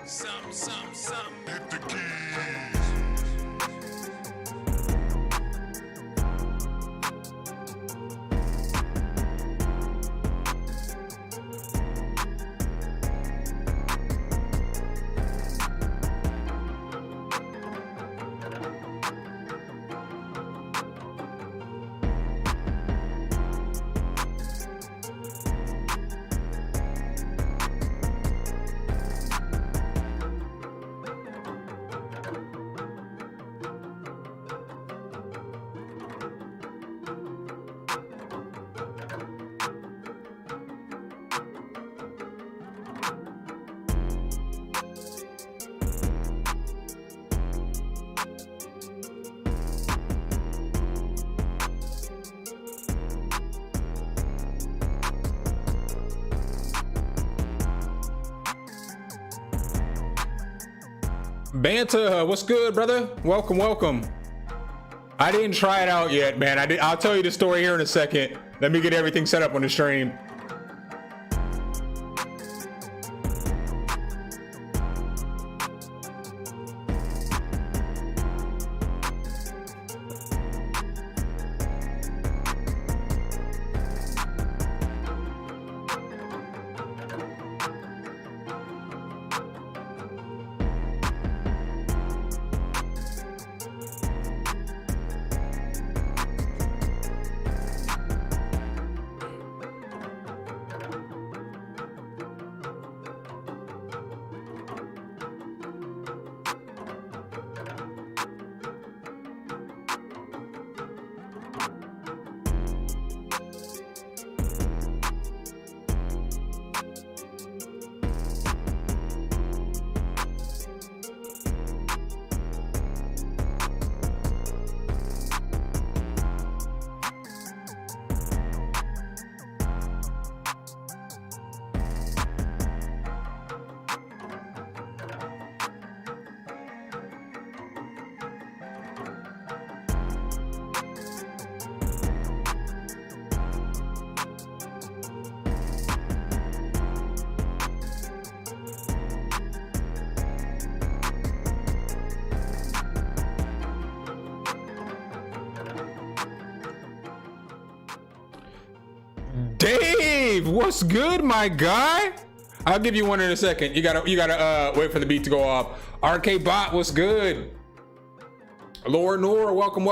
Hit the keys. Banta, what's good, brother? Welcome, welcome. I didn't try it out yet, man. I'll tell you the story here in a second. Let me get everything set up on the stream. Dave, what's good, my guy? I'll give you one in a second. You gotta wait for the beat to go off. RK Bot, what's good? Laura Nora, welcome.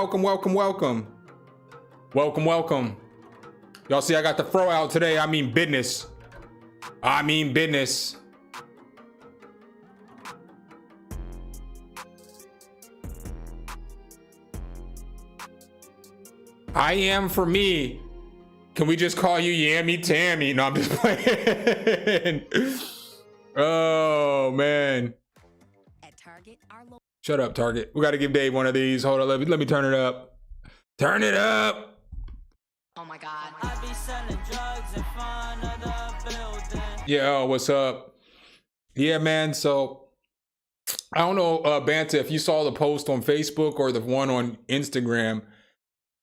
Y'all see I got the fro out today. I mean business. I am for me. Can we just call you Yammy Tammy? No, I'm just playing. Oh, man. At Target, Shut up, Target. We got to give Dave one of these. Hold on, let me turn it up. Turn it up. oh my God. I be selling drugs in front of the building. Yeah, what's up? Yeah, man. So, I don't know, Banta, if you saw the post on Facebook or the one on Instagram,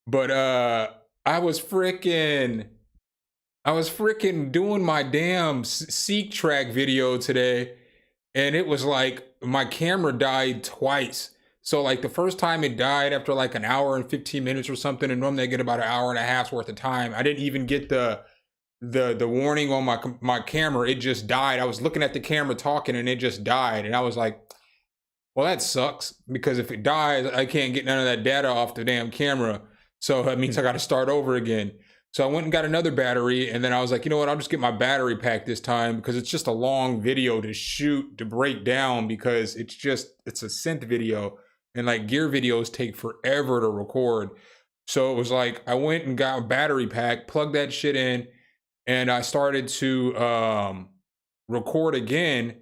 but I was freaking doing my damn Seek track video today, and it was like my camera died twice. So like the first time it died after like an hour and 15 minutes or something, and normally I get about an hour and a half's worth of time. I didn't even get the warning on my camera. It just died. I was looking at the camera talking, and it just died, and I was like, well, that sucks, because if it dies, I can't get none of that data off the damn camera. So that means I got to start over again. So I went and got another battery, and then I was like, you know what? I'll just get my battery pack this time, because it's just a long video to shoot, to break down, because it's a synth video, and like gear videos take forever to record. So it was like, I went and got a battery pack, plugged that shit in, and I started to record again.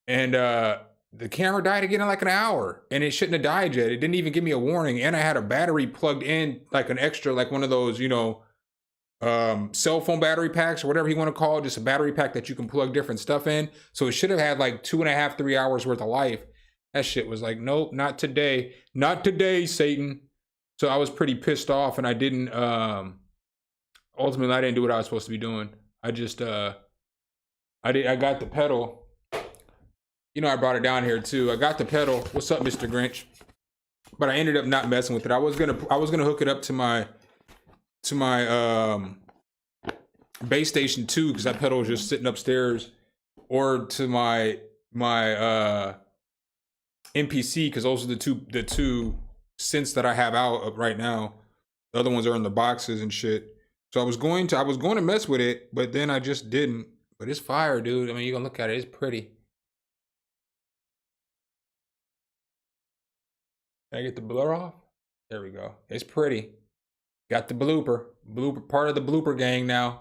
And the camera died again in like an hour, and it shouldn't have died yet. It didn't even give me a warning. And I had a battery plugged in, like an extra, like one of those, cell phone battery packs or whatever you want to call it, just a battery pack that you can plug different stuff in. So it should have had like 2.5, 3 hours worth of life. That shit was like, nope, not today. Not today, Satan. So I was pretty pissed off, and I didn't, ultimately I didn't do what I was supposed to be doing. I just, I got the pedal. You know, I brought it down here too. I got the pedal. What's up, Mr. Grinch? But I ended up not messing with it. I was gonna hook it up to my base station too, because that pedal was just sitting upstairs, or to my MPC, because those are the two synths that I have out right now. The other ones are in the boxes and shit. So I was going to mess with it, but then I just didn't. But it's fire, dude. I mean, you gonna look at it. It's pretty. Can I get the blur off? There we go. It's pretty. Got the blooper part of the blooper gang now.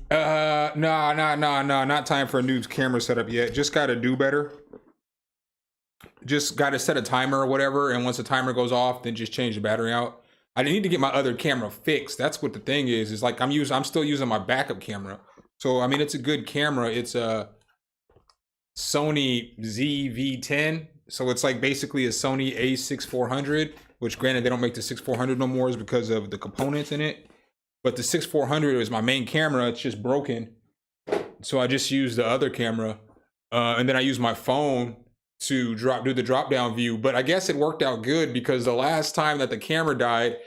No, not time for a new camera setup yet. Just gotta do better. Just gotta set a timer or whatever, and once the timer goes off, then just change the battery out. I need to get my other camera fixed. That's what the thing is. Is like I'm still using my backup camera. So I mean, it's a good camera. It's a Sony ZV-10. So it's like basically a Sony A6400, which granted they don't make the 6400 no more, is because of the components in it. But the 6400 is my main camera. It's just broken. So I just use the other camera. And then I use my phone to do the drop down view. But I guess it worked out good, because the last time that the camera died,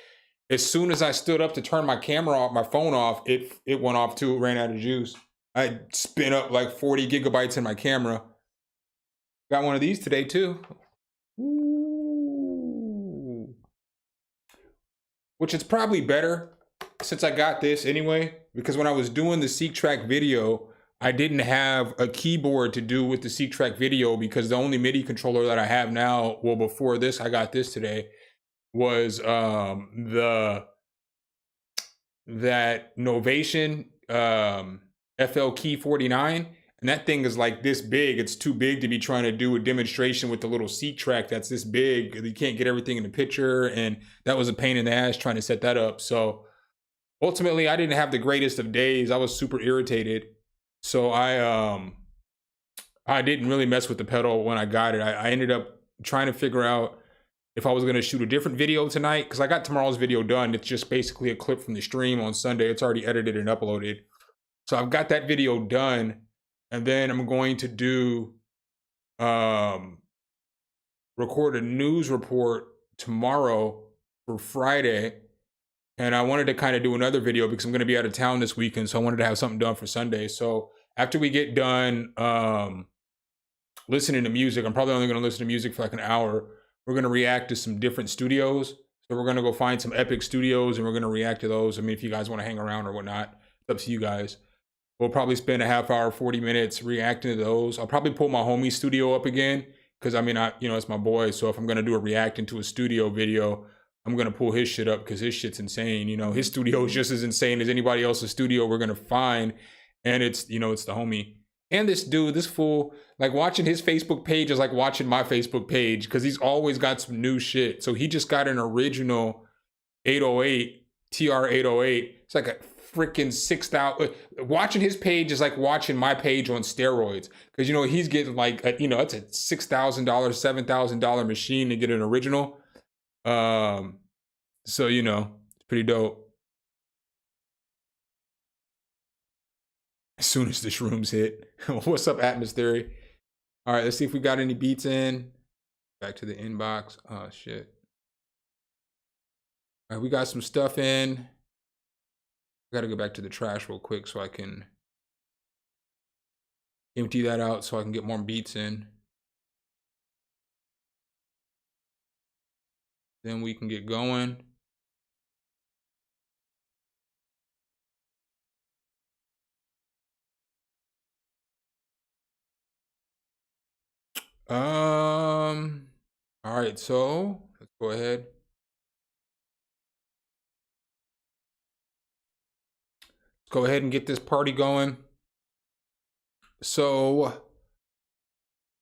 as soon as I stood up to turn my camera off, my phone off, it went off too. It ran out of juice. I spin up like 40 gigabytes in my camera. Got one of these today too. Ooh. Which is probably better since I got this anyway, because when I was doing the Seek Track video, I didn't have a keyboard to do with the Seek Track video, because the only MIDI controller that I have now, well, before this, I got this today, was that Novation FL Key 49. And that thing is like this big. It's too big to be trying to do a demonstration with the little Seek Track that's this big. You can't get everything in the picture, and that was a pain in the ass trying to set that up. So ultimately, I didn't have the greatest of days. I was super irritated. So I didn't really mess with the pedal when I got it. I ended up trying to figure out if I was going to shoot a different video tonight, because I got tomorrow's video done. It's just basically a clip from the stream on Sunday. It's already edited and uploaded. So I've got that video done, and then I'm going to do record a news report tomorrow for Friday. And I wanted to kind of do another video because I'm going to be out of town this weekend. So I wanted to have something done for Sunday. So after we get done listening to music, I'm probably only going to listen to music for like an hour. We're going to react to some different studios. So we're going to go find some epic studios and we're going to react to those. I mean, if you guys want to hang around or whatnot, it's up to you guys. We'll probably spend a half hour, 40 minutes reacting to those. I'll probably pull my homie studio up again, because I mean, it's my boy. So if I'm going to do a reacting to a studio video, I'm going to pull his shit up because his shit's insane. You know, his studio is just as insane as anybody else's studio we're going to find. And it's, it's the homie. And this dude, this fool, like watching his Facebook page is like watching my Facebook page, because he's always got some new shit. So he just got an original 808, TR-808. It's like a freaking 6,000. Watching his page is like watching my page on steroids, because he's getting like it's a $6,000, $7,000 machine to get an original. So it's pretty dope. As soon as the shrooms hit. What's up, Atmos Theory? All right, let's see if we got any beats in. Back to the inbox. Oh shit. All right, we got some stuff in. Gotta go back to the trash real quick so I can empty that out so I can get more beats in. Then we can get going. All right, so let's go ahead. Let's go ahead and get this party going. So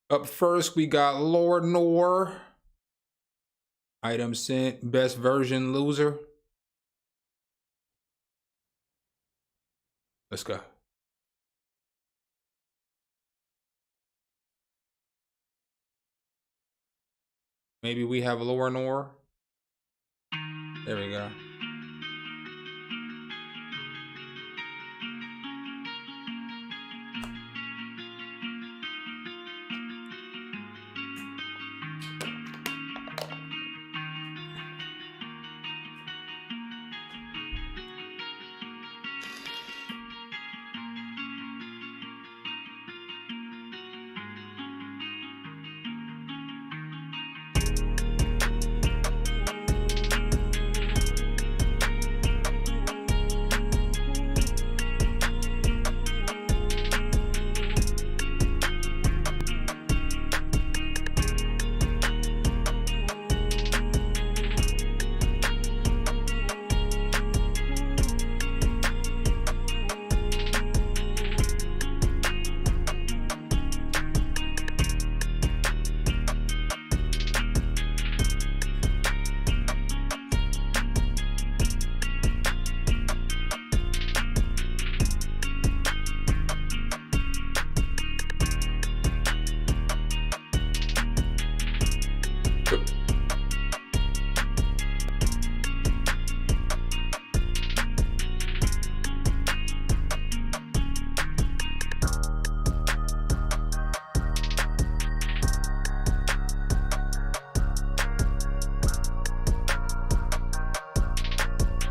up first, we got Lord Nor. Item sent, best version loser. Let's go. Maybe we have Lord Nor. There we go.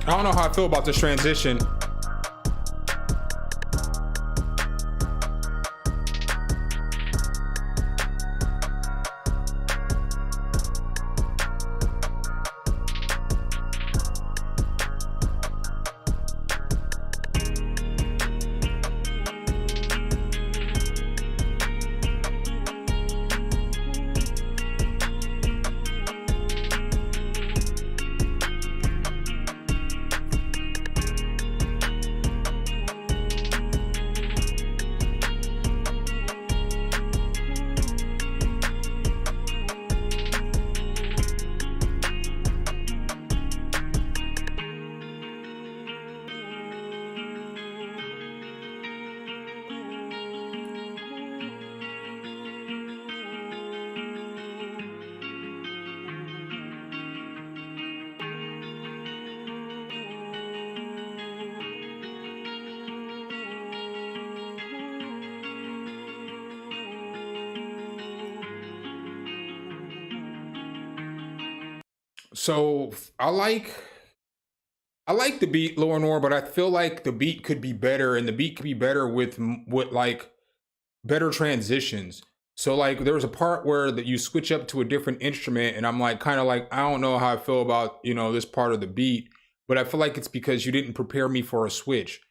I don't know how I feel about this transition. So I like the beat, Lower Nor, but I feel like the beat could be better, and the beat could be better with like better transitions. So like there was a part where that you switch up to a different instrument, and I'm like kind of like I don't know how I feel about this part of the beat, but I feel like it's because you didn't prepare me for a switch.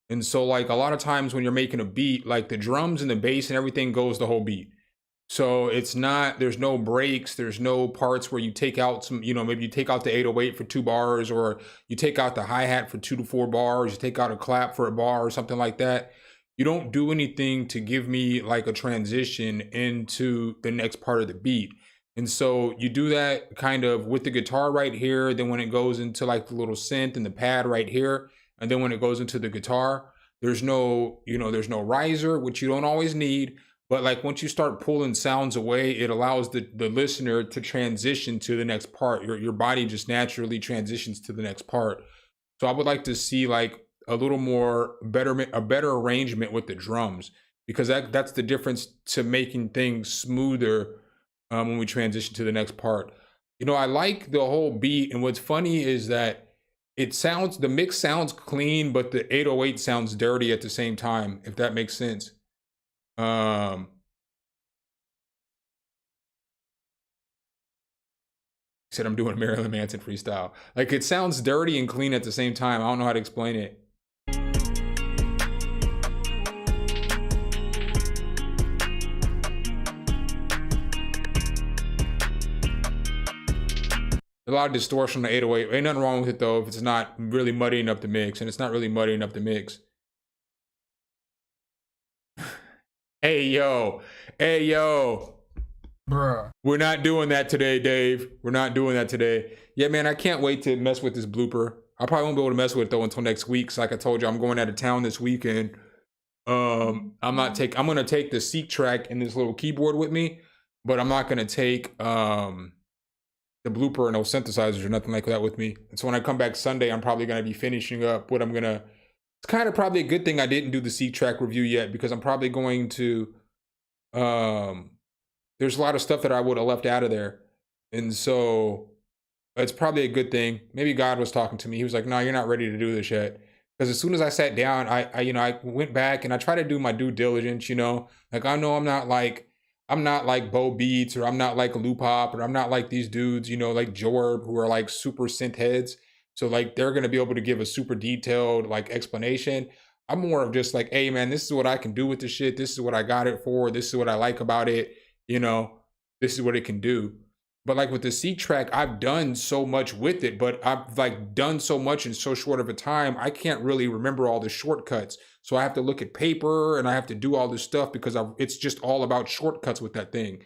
And so like a lot of times when you're making a beat, like the drums and the bass and everything goes the whole beat. So it's not, there's no breaks, there's no parts where you take out some, maybe you take out the 808 for 2 bars, or you take out the hi-hat for 2 to 4 bars, you take out a clap for a bar or something like that. You don't do anything to give me like a transition into the next part of the beat. And so you do that kind of with the guitar right here, then when it goes into like the little synth and the pad right here, and then when it goes into the guitar, there's no, there's no riser, which you don't always need. But like once you start pulling sounds away, it allows the listener to transition to the next part. Your body just naturally transitions to the next part. So I would like to see like a little more a better arrangement with the drums, because that's the difference to making things smoother when we transition to the next part. I like the whole beat, and what's funny is that the mix sounds clean, but the 808 sounds dirty at the same time, if that makes sense. He said I'm doing a Marilyn Manson freestyle. Like it sounds dirty and clean at the same time. I don't know how to explain it. A lot of distortion on the 808. Ain't nothing wrong with it though if it's not really muddying up the mix, and it's not really muddying up the mix. Hey yo, Bruh. we're not doing that today, Dave. We're not doing that today. Yeah, man, I can't wait to mess with this blooper. I probably won't be able to mess with it though until next week. So like I told you, I'm going out of town this weekend. I'm gonna take the Seek track and this little keyboard with me, but I'm not gonna take the blooper and no synthesizers or nothing like that with me. And so when I come back Sunday, I'm probably gonna be finishing up what it's kind of probably a good thing I didn't do the Seek track review yet, because I'm probably going to, there's a lot of stuff that I would have left out of there. And so it's probably a good thing. Maybe God was talking to me. He was like, no, you're not ready to do this yet. Because as soon as I sat down, I went back and I tried to do my due diligence, like I know I'm not like Bo Beats, or I'm not like Loop Hop, or I'm not like these dudes, like Jorb, who are like super synth heads. So like they're gonna be able to give a super detailed like explanation. I'm more of just like, hey man, this is what I can do with this shit. This is what I got it for. This is what I like about it. This is what it can do. But like with the C track, I've done so much with it, but I've like done so much in so short of a time, I can't really remember all the shortcuts. So I have to look at paper and I have to do all this stuff because it's just all about shortcuts with that thing.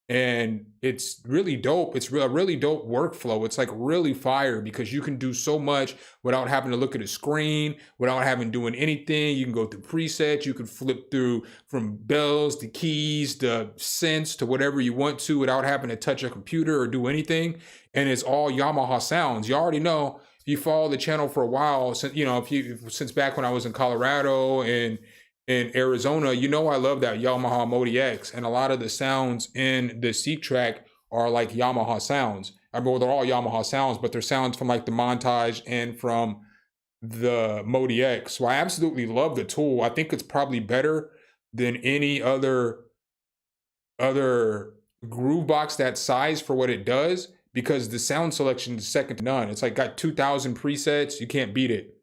And it's really dope. It's a really dope workflow. It's like really fire because you can do so much without having to look at a screen, without having doing anything. You can go through presets. You can flip through from bells to keys to synths to whatever you want to without having to touch a computer or do anything. And it's all Yamaha sounds. You already know, if you follow the channel for a while, since back when I was in Colorado and in Arizona, I love that Yamaha Modi X, and a lot of the sounds in the Seek track are like Yamaha sounds. I mean, well, they're all Yamaha sounds, but they're sounds from like the Montage and from the Modi X. So I absolutely love the tool. I think it's probably better than any other groove box that size for what it does, because the sound selection is second to none. It's like got 2,000 presets. You can't beat it.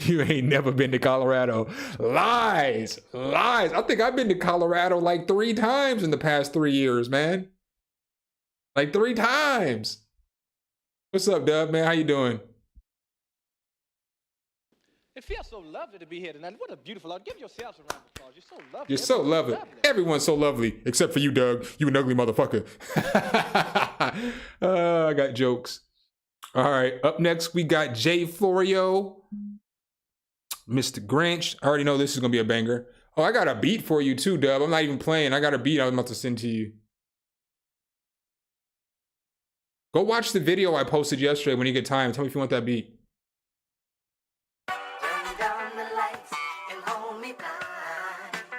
You ain't never been to Colorado. Lies. I think I've been to Colorado like 3 times in the past 3 years, man. Like 3 times. What's up, Dub, man? How you doing? It feels so lovely to be here tonight. What a beautiful art. Give yourselves a round of applause. You're so lovely. You're so lovely. Everyone's so lovely, except for you, Doug. You an ugly motherfucker. I got jokes. All right, up next, we got Jay Florio, Mr. Grinch. I already know this is going to be a banger. Oh, I got a beat for you too, Dub. I'm not even playing. I got a beat I'm about to send to you. Go watch the video I posted yesterday when you get time. Tell me if you want that beat.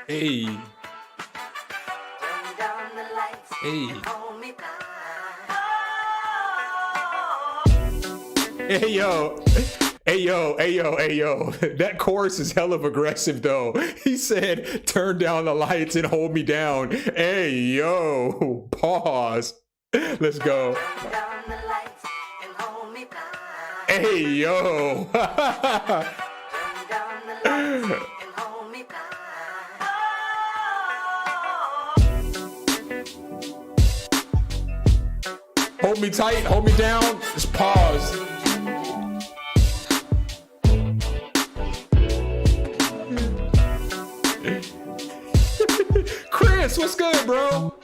Hey. Hey. Hey yo. Hey yo, hey yo, hey yo. That chorus is hell of aggressive though. He said, turn down the lights and hold me down. Hey yo. Pause. Let's go. Hey yo. Hold me tight, hold me down, just pause. Chris, what's good, bro?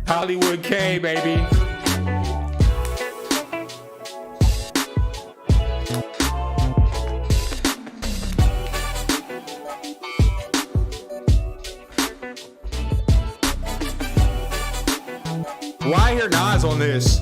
Hollywood K, baby. Why I hear Nas on this?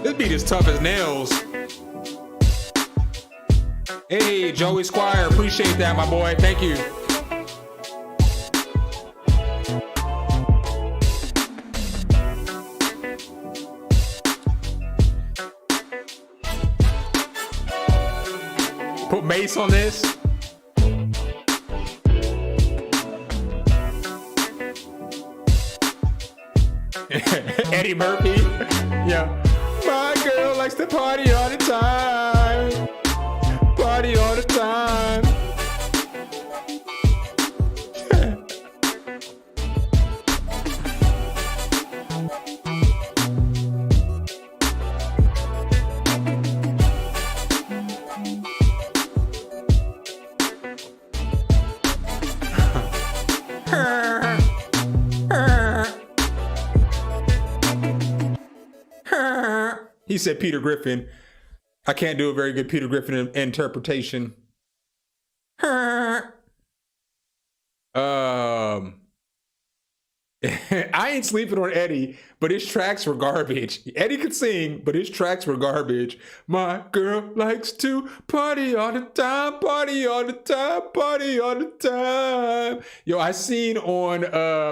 This beat is tough as nails. Hey, Joey Squire, appreciate that, my boy. Thank you. Put Mace on this. Eddie Murphy. Yeah. My girl likes to party all the time. Party all the time. He said Peter Griffin. I can't do a very good Peter Griffin interpretation. I ain't sleeping on Eddie, but his tracks were garbage. Eddie could sing, but his tracks were garbage. My girl likes to party all the time, party all the time, party all the time. Yo, I seen on,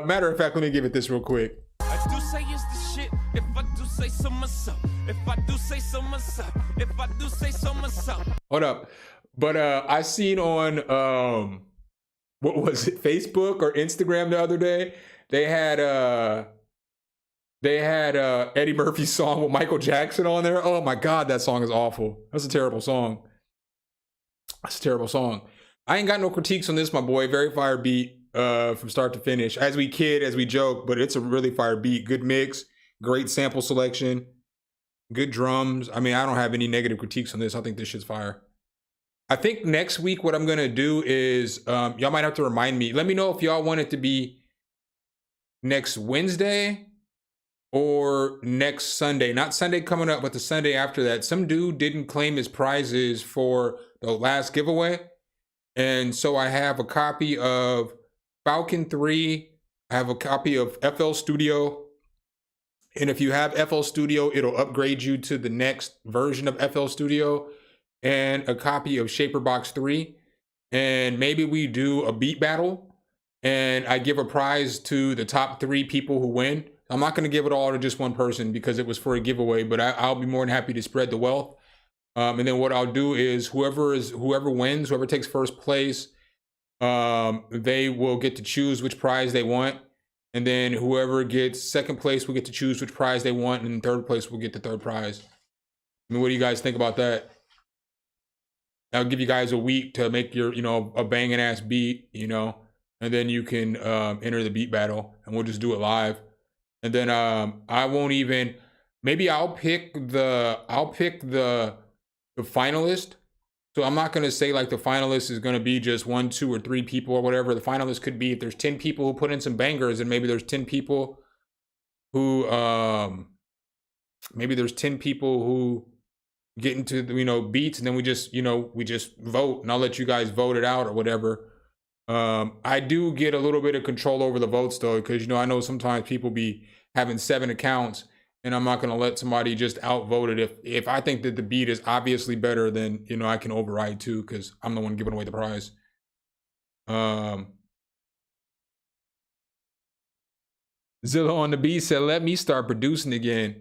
matter of fact, let me give it this real quick. I do say it's the shit if I do say so myself. If I do say so myself. If I do say so myself. Hold up. But I seen on what was it, Facebook or Instagram the other day, they had Eddie Murphy's song with Michael Jackson on there. Oh my God, that song is awful. That's a terrible song. That's a terrible song. I ain't got no critiques on this, my boy. Very fire beat from start to finish. As we kid, as we joke, but it's a really fire beat. Good mix, great sample selection, good drums. I mean, I don't have any negative critiques on this. I think this shit's fire. I think next week what I'm gonna do is y'all might have to remind me. Let me know if y'all want it to be next Wednesday or next Sunday. Not Sunday coming up, but the Sunday after that. Some dude didn't claim his prizes for the last giveaway. And so I have a copy of Falcon 3. I have a copy of FL Studio. And if you have FL Studio, it'll upgrade you to the next version of FL Studio. And a copy of Shaperbox 3. And maybe we do a beat battle. And I give a prize to the top 3 people who win. I'm not going to give it all to just one person because it was for a giveaway, but I'll be more than happy to spread the wealth. And then what I'll do is whoever wins, whoever takes first place, they will get to choose which prize they want. And then whoever gets second place will get to choose which prize they want. And third place will get the third prize. I mean, what do you guys think about that? I'll give you guys a week to make your, a banging ass beat, and then you can enter the beat battle and we'll just do it live. And then I won't even, maybe I'll pick the finalist. So I'm not going to say like the finalist is going to be just 1, 2, or 3 people or whatever. The finalist could be if there's 10 people who put in some bangers, and maybe there's 10 people who get into the, beats, and then we just vote, and I'll let you guys vote it out or whatever. I do get a little bit of control over the votes though, because I know sometimes people be having 7 accounts, and I'm not going to let somebody just outvote it. If I think that the beat is obviously better, then I can override too, because I'm the one giving away the prize. Zilla on the beat said, "Let me start producing again."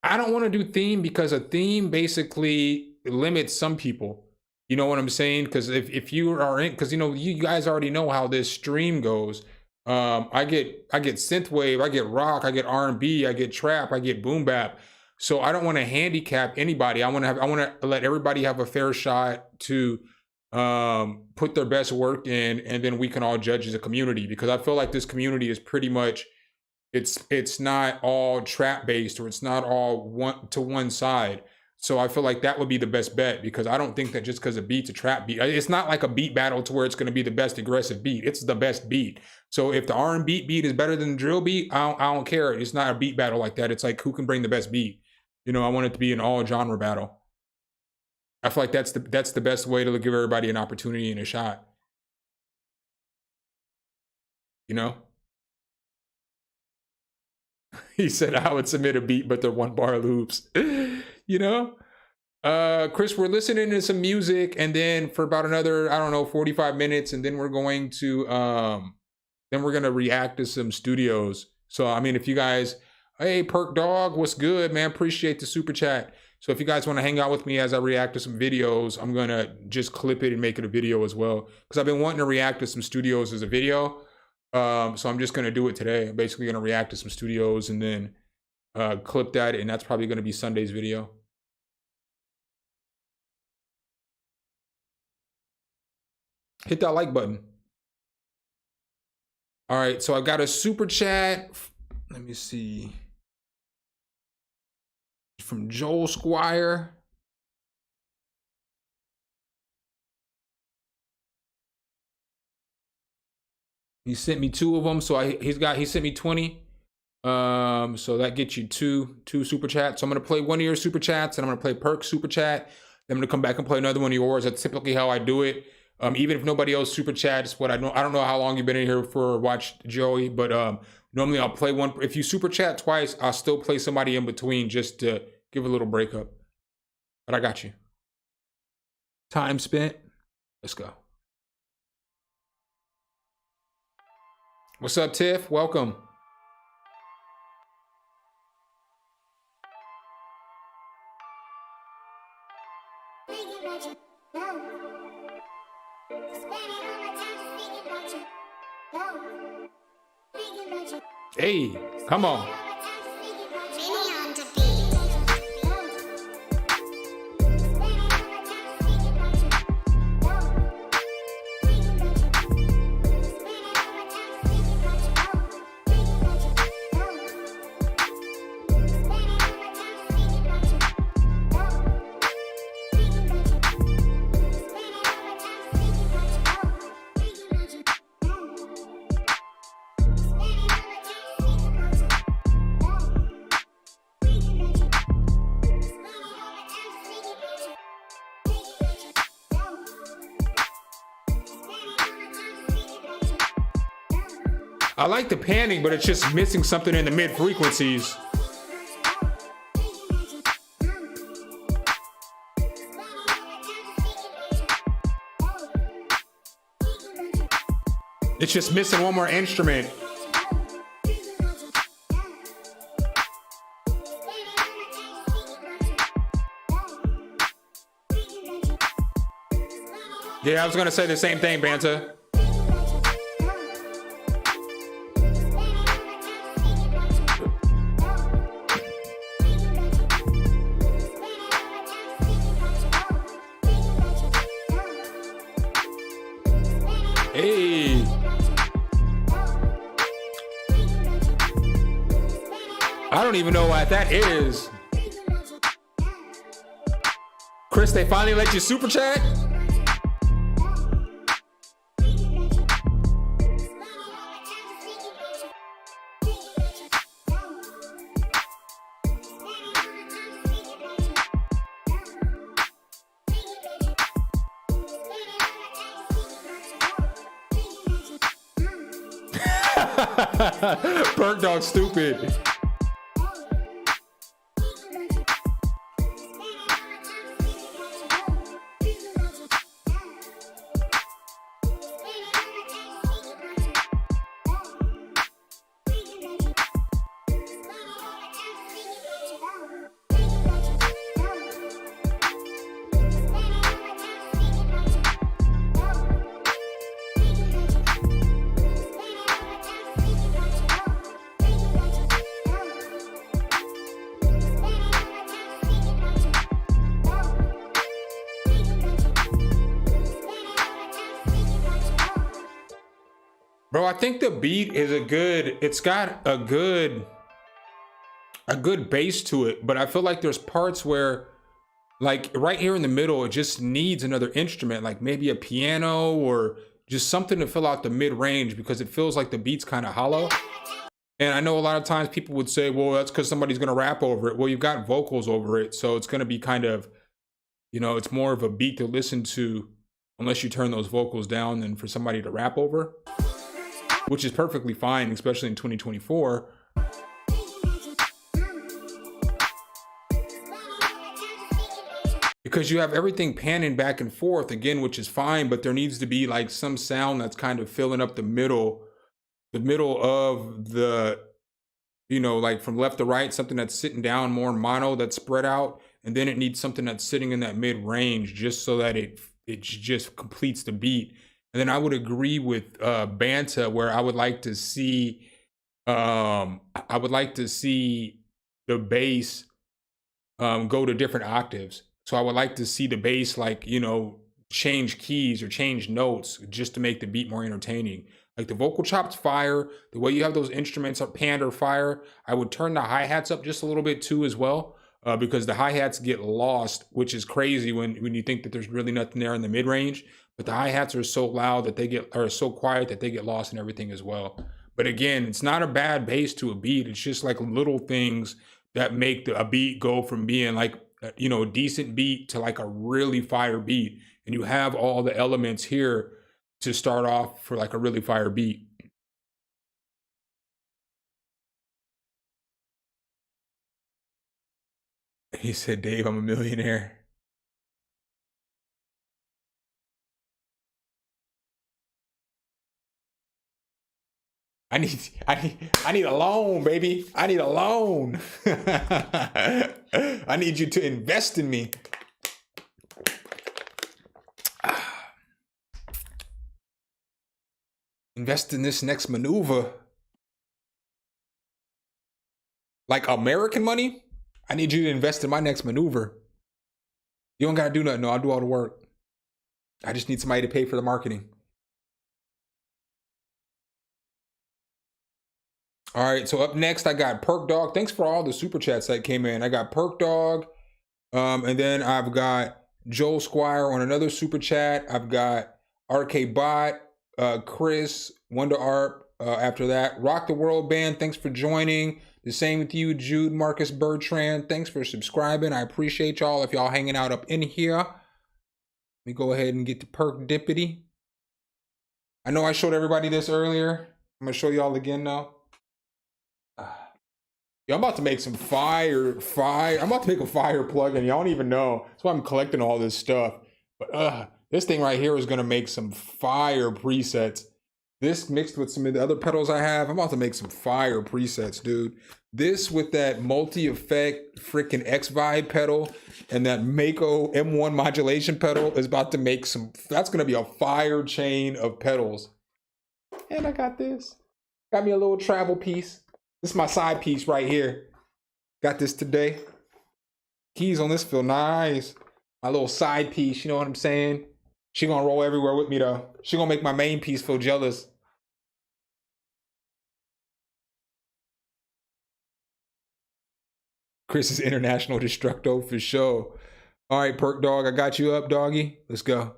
I don't want to do theme because a theme basically limits some people. You know what I'm saying? Because if you are in, because you guys already know how this stream goes. I get synthwave, I get rock, I get R&B, I get trap, I get boom bap. So I don't want to handicap anybody. I want to let everybody have a fair shot to put their best work in, and then we can all judge as a community, because I feel like this community is pretty much, it's not all trap based, or it's not all one side. So I feel like that would be the best bet, because I don't think that just because a beat's a trap beat, it's not like a beat battle to where it's going to be the best aggressive beat. It's the best beat. So if the R&B beat is better than the drill beat, I don't care. It's not a beat battle like that. It's like who can bring the best beat. I want it to be an all genre battle. I feel like that's the best way to give everybody an opportunity and a shot. He said I would submit a beat, but they're 1-bar loops. Chris, we're listening to some music, and then for about another, 45 minutes, and then we're going to react to some studios. So I mean, if you guys, hey Perk Dog, what's good, man? Appreciate the super chat. So if you guys want to hang out with me as I react to some videos, I'm gonna just clip it and make it a video as well, because I've been wanting to react to some studios as a video. So I'm just gonna do it today. I'm basically gonna react to some studios and then clip that, and that's probably gonna be Sunday's video. Hit that like button. All right, so I got a super chat. Let me see. From Joel Squire. He sent me 2 of them, so he sent me 20. So that gets you two super chats. So I'm gonna play one of your super chats, and I'm gonna play Perk's super chat. Then I'm gonna come back and play another one of yours. That's typically how I do it. Even if nobody else super chats, what I don't know how long you've been in here for, watched Joey, but normally I'll play one. If you super chat twice, I'll still play somebody in between just to give a little breakup. But I got you. Time spent. Let's go. What's up, Tiff? Welcome. Hey, come on. I like the panning, but it's just missing something in the mid frequencies. It's just missing one more instrument. Yeah, I was gonna say the same thing, Banta. Hey. I don't even know what that is. Chris, they finally let you super chat? Burnt dog stupid. Bro, I think the beat is it's got a good bass to it, but I feel like there's parts where, like right here in the middle, it just needs another instrument, like maybe a piano or just something to fill out the mid-range, because it feels like the beat's kind of hollow. And I know a lot of times people would say, well, that's because somebody's gonna rap over it. Well, you've got vocals over it, so it's gonna be kind of, you know, it's more of a beat to listen to unless you turn those vocals down than for somebody to rap over, which is perfectly fine, especially in 2024. Because you have everything panning back and forth again, which is fine, but there needs to be like some sound that's kind of filling up the middle of the, you know, like from left to right, something that's sitting down more mono that's spread out. And then it needs something that's sitting in that mid range just so that it just completes the beat. And then I would agree with Banta, where I would like to see the bass go to different octaves. So I would like to see the bass, like, you know, change keys or change notes just to make the beat more entertaining. Like the vocal chops fire, the way you have those instruments are panned or fire. I would turn the hi-hats up just a little bit too as well, because the hi-hats get lost, which is crazy when you think that there's really nothing there in the mid-range. But the hi-hats are so loud that are so quiet that they get lost in everything as well. But again, it's not a bad bass to a beat. It's just like little things that make a beat go from being like, you know, a decent beat to like a really fire beat. And you have all the elements here to start off for like a really fire beat. He said, Dave, I'm a millionaire. I need a loan, baby. I need a loan. I need you to invest in me. Invest in this next maneuver. Like American money? I need you to invest in my next maneuver. You don't gotta do nothing. No, I'll do all the work. I just need somebody to pay for the marketing. All right, so up next, I got Perk Dog. Thanks for all the super chats that came in. I got Perk Dog, and then I've got Joel Squire on another super chat. I've got RK Bot, Chris, Wonder Art. After that, Rock the World Band. Thanks for joining. The same with you, Jude Marcus Bertrand. Thanks for subscribing. I appreciate y'all if y'all hanging out up in here. Let me go ahead and get to Perk Dippity. I know I showed everybody this earlier. I'm gonna show y'all again now. Yo, I'm about to make some fire. I'm about to make a fire plugin. Y'all don't even know. That's why I'm collecting all this stuff. But this thing right here is gonna make some fire presets. This mixed with some of the other pedals I have, I'm about to make some fire presets, dude. This with that multi-effect freaking X-Vibe pedal and that Mako M1 modulation pedal is about to make some, that's gonna be a fire chain of pedals. And I got this. Got me a little travel piece. This is my side piece right here. Got this today. Keys on this feel nice. My little side piece, you know what I'm saying? She gonna roll everywhere with me though. She gonna make my main piece feel jealous. Chris is international destructo for sure. All right, Perk Dog, I got you up, doggy. Let's go.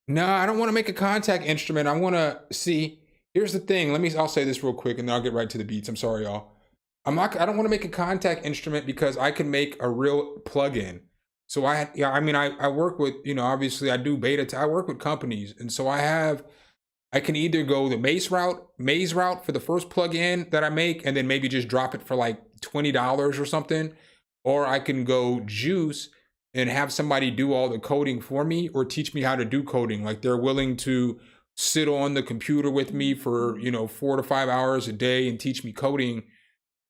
No, I don't want to make a contact instrument. I want to see. Here's the thing. I'll say this real quick and then I'll get right to the beats. I'm sorry, y'all. I don't want to make a contact instrument because I can make a real plugin. So I work with, obviously I do beta. I work with companies. And so I can either go the maze route for the first plugin that I make and then maybe just drop it for like $20 or something. Or I can go Juice and have somebody do all the coding for me or teach me how to do coding. Like they're willing to sit on the computer with me for, 4 to 5 hours a day and teach me coding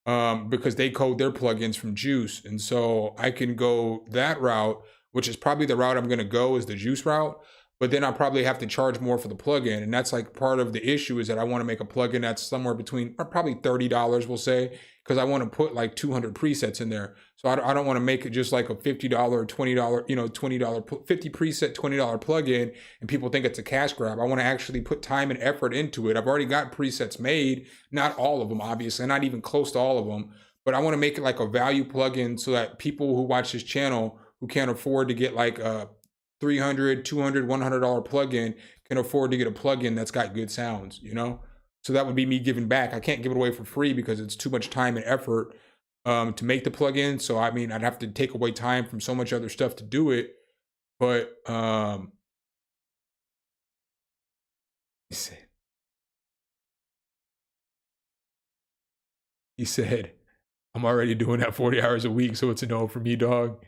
because they code their plugins from Juice. And so I can go that route, which is probably the route I'm going to go is the Juice route. But then I probably have to charge more for the plugin. And that's like part of the issue is that I want to make a plugin that's somewhere between probably $30, we'll say, because I want to put like 200 presets in there. So I don't want to make it just like a $50 or $20, $20, 50 preset, $20 plugin and people think it's a cash grab. I want to actually put time and effort into it. I've already got presets made, not all of them, obviously, not even close to all of them, but I want to make it like a value plugin so that people who watch this channel who can't afford to get like a $300, $200, $100 plugin can afford to get a plugin that's got good sounds, So that would be me giving back. I can't give it away for free because it's too much time and effort to make the plugin. So I'd have to take away time from so much other stuff to do it. But he said, I'm already doing that 40 hours a week, so it's a no for me, dog.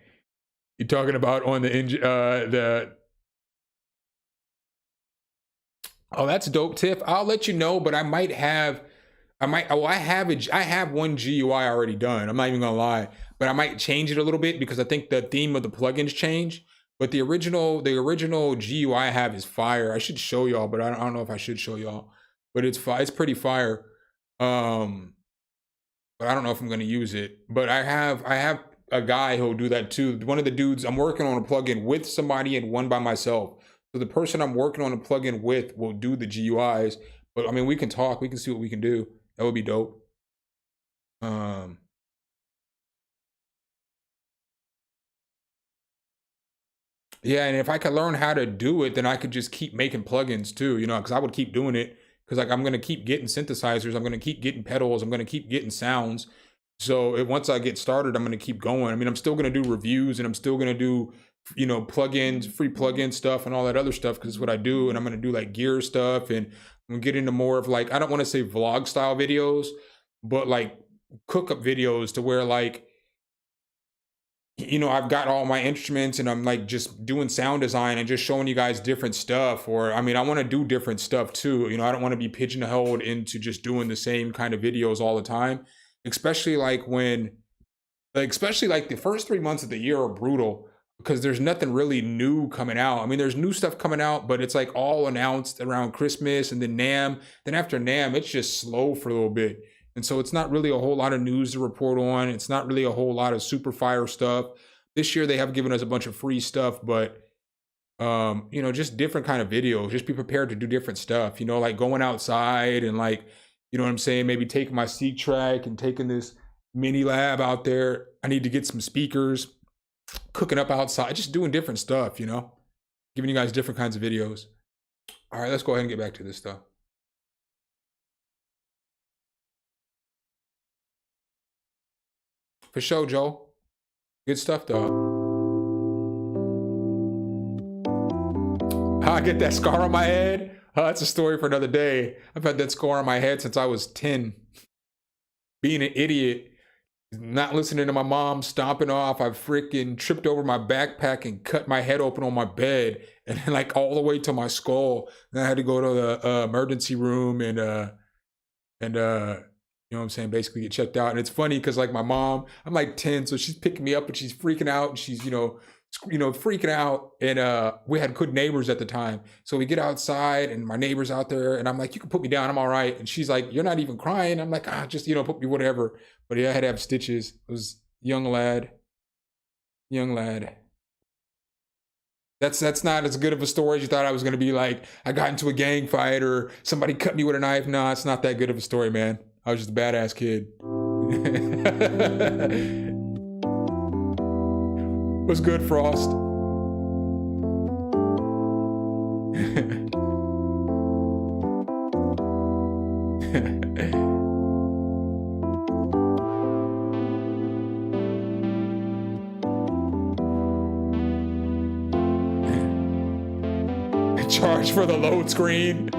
You're talking about on oh, that's dope, Tiff. I'll let you know, but I have one GUI already done. I'm not even gonna lie, but I might change it a little bit because I think the theme of the plugins changed. But the original GUI I have is fire. I should show y'all, but I don't know if I should show y'all. But it's pretty fire. But I don't know if I'm gonna use it. But I have a guy who'll do that too. One of the dudes, I'm working on a plugin with somebody and one by myself. So the person I'm working on a plugin with will do the GUIs. But I mean, we can talk. We can see what we can do. That would be dope. Yeah, and if I could learn how to do it, then I could just keep making plugins too, because I would keep doing it. Because like I'm gonna keep getting synthesizers, I'm gonna keep getting pedals, I'm gonna keep getting sounds. So once I get started, I'm going to keep going. I mean, I'm still going to do reviews and I'm still going to do, plugins, free plugin stuff and all that other stuff because it's what I do. And I'm going to do like gear stuff and I'm going to get into more of like, I don't want to say vlog style videos, but like cook up videos to where like, I've got all my instruments and I'm like just doing sound design and just showing you guys different stuff. Or, I mean, I want to do different stuff too. I don't want to be pigeonholed into just doing the same kind of videos all the time. Especially like the first 3 months of the year are brutal because there's nothing really new coming out. I mean, there's new stuff coming out, but it's like all announced around Christmas and then NAMM. Then after NAMM, it's just slow for a little bit. And so it's not really a whole lot of news to report on. It's not really a whole lot of super fire stuff. This year, they have given us a bunch of free stuff, but just different kind of videos. Just be prepared to do different stuff, like going outside and like, you know what I'm saying? Maybe taking my Seek track and taking this mini lab out there. I need to get some speakers, cooking up outside, just doing different stuff, giving you guys different kinds of videos. All right, let's go ahead and get back to this stuff. For sure, Joe. Good stuff, though. How I get that scar on my head? That's a story for another day. I've had that scar on my head since I was 10. Being an idiot, not listening to my mom, stomping off. I freaking tripped over my backpack and cut my head open on my bed, and then like all the way to my skull. Then I had to go to the emergency room and you know what I'm saying, basically get checked out. And it's funny because like my mom, I'm like 10, so she's picking me up and she's freaking out, and she's, you know, freaking out. And we had good neighbors at the time. So we get outside and my neighbor's out there and I'm like, you can put me down, I'm all right. And she's like, you're not even crying. I'm like, just, you know, put me whatever. But yeah, I had to have stitches. It was young lad. That's not as good of a story as you thought I was going to be. Like, I got into a gang fight or somebody cut me with a knife. No, it's not that good of a story, man. I was just a badass kid. What's good, Frost? Charge for the load screen.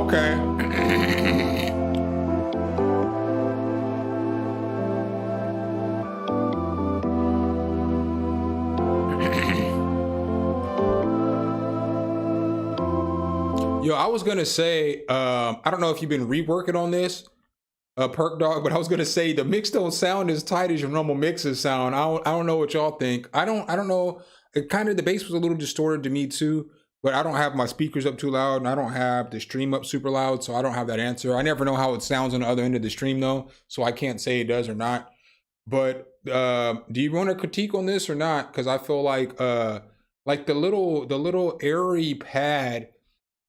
Okay. Yo, I was gonna say, I don't know if you've been reworking on this, Perk Dog, but I was gonna say the mix don't sound as tight as your normal mixes sound. I don't know what y'all think. I don't know. It kind of, the bass was a little distorted to me too, but I don't have my speakers up too loud and I don't have the stream up super loud, so I don't have that answer. I never know how it sounds on the other end of the stream though, so I can't say it does or not. But do you want to critique on this or not? Because I feel like the little airy pad,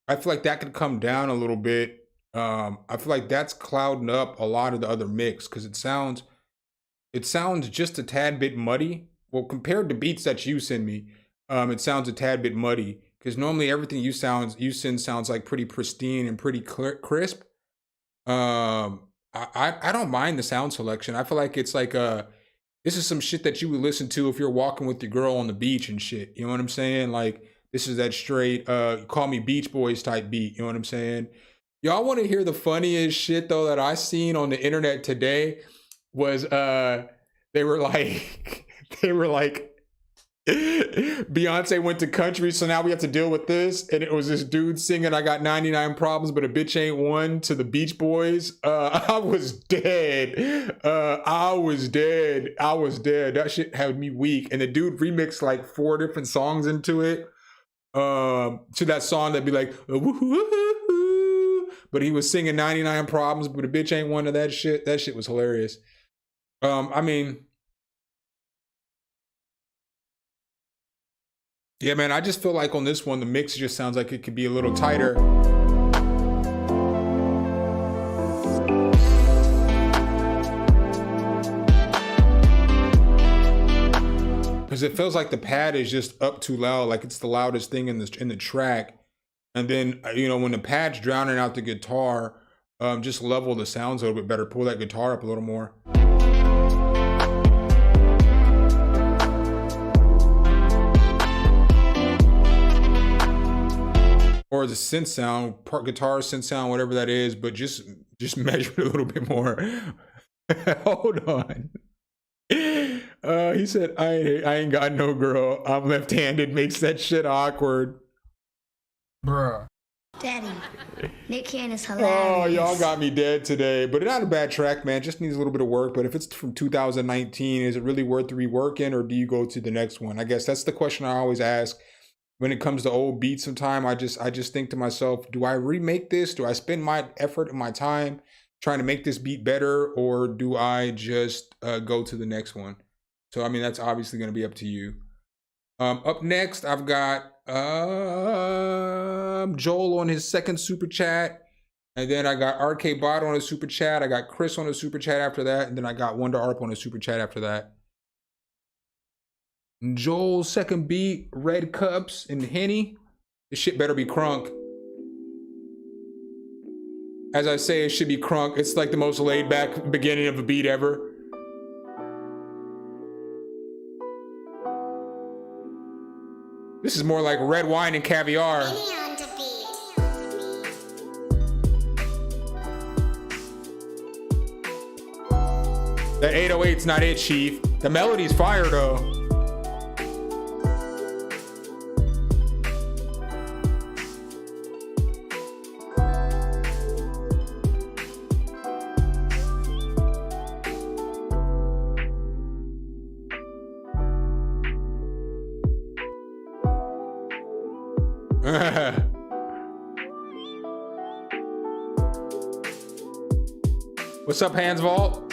I feel like that could come down a little bit. I feel like that's clouding up a lot of the other mix because it sounds just a tad bit muddy. Well, compared to beats that you send me, it sounds a tad bit muddy because normally everything you send sounds like pretty pristine and pretty crisp. I don't mind the sound selection. I feel like it's like this is some shit that you would listen to if you're walking with your girl on the beach and shit. You know what I'm saying? Like this is that straight call me Beach Boys type beat. You know what I'm saying? Y'all want to hear the funniest shit though that I seen on the internet today was they were like Beyonce went to country, so now we have to deal with this. And it was this dude singing I got 99 problems, but a bitch ain't one to the Beach Boys. I was dead. I was dead. That shit had me weak. And the dude remixed like 4 different songs into it. To that song that'd be like, but he was singing 99 problems, but a bitch ain't one of that shit. That shit was hilarious. I mean, yeah, man, I just feel like on this one, the mix just sounds like it could be a little tighter. Because it feels like the pad is just up too loud, like it's the loudest thing in the track. And then, you know, when the pad's drowning out the guitar, just level the sounds a little bit better, pull that guitar up a little more. Or the synth sound, part guitar, synth sound, whatever that is, but just measure it a little bit more. Hold on. He said, I ain't got no girl. I'm left-handed, makes that shit awkward. Bruh. Daddy, Nick Cannon is hilarious. Oh, y'all got me dead today. But not a bad track, man. Just needs a little bit of work. But if it's from 2019, is it really worth the reworking, or do you go to the next one? I guess that's the question I always ask. When it comes to old beats sometime, I just think to myself, do I remake this? Do I spend my effort and my time trying to make this beat better, or do I just go to the next one? So, I mean, that's obviously going to be up to you. Up next, I've got Joel on his second super chat. And then I got RK Bot on a super chat. I got Chris on a super chat after that. And then I got Wonder Arp on a super chat after that. Joel's second beat, Red Cups and Henny. This shit better be crunk. As I say, it should be crunk. It's like the most laid back beginning of a beat ever. This is more like red wine and caviar. That 808's not it, Chief. The melody's fire though. What's up, Hands Vault?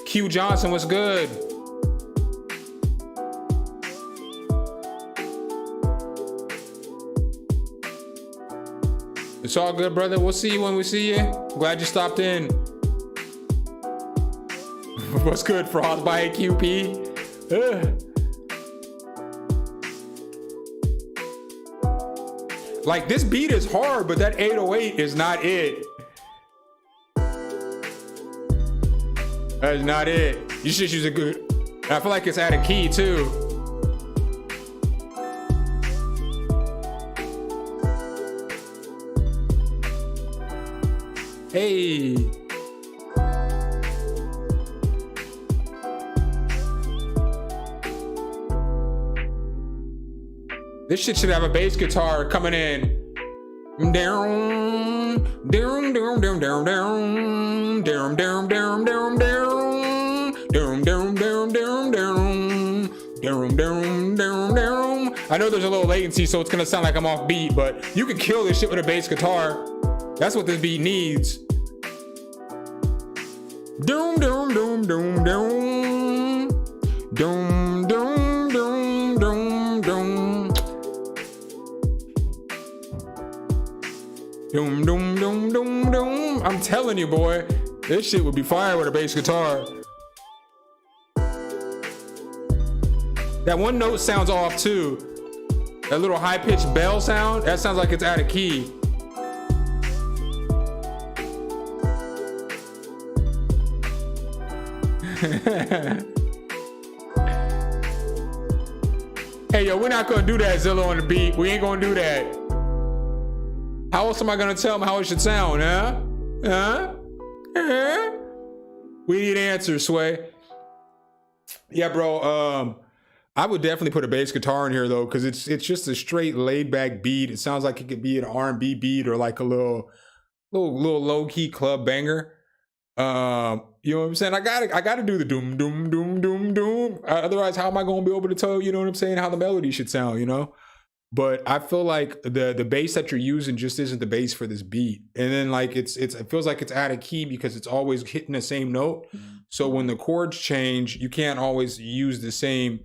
Q Johnson, what's good? It's all good, brother. We'll see you when we see you. Glad you stopped in. What's good, Frostbite QP? Like, this beat is hard, but that 808 is not it. That is not it. You should use a good... I feel like it's out of key, too. Hey. This shit should have a bass guitar coming in. Down, down, down, down, down, down, down, down, down, down, down, down, down, down, down, down, down, down, down, down. I know there's a little latency, so it's gonna sound like I'm off beat, but you can kill this shit with a bass guitar. That's what this beat needs. Doom, doom, doom, doom, doom, doom, doom, doom, doom, doom. Doom, doom, doom, I'm telling you, boy, this shit would be fire with a bass guitar. That one note sounds off too. That little high-pitched bell sound, that sounds like it's out of key. Hey, yo, we're not gonna do that, Zilla on the beat. We ain't gonna do that. How else am I gonna tell them how it should sound, huh? Huh? Huh? We need answers, Sway. Yeah, bro. I would definitely put a bass guitar in here though, because it's just a straight laid back beat. It sounds like it could be an R&B beat or like a little low key club banger. You know what I'm saying? I gotta do the doom doom doom doom doom. Otherwise, how am I gonna be able to tell, you know what I'm saying, how the melody should sound, you know? But I feel like the bass that you're using just isn't the bass for this beat. And then like it feels like it's out of key because it's always hitting the same note. So when the chords change, you can't always use the same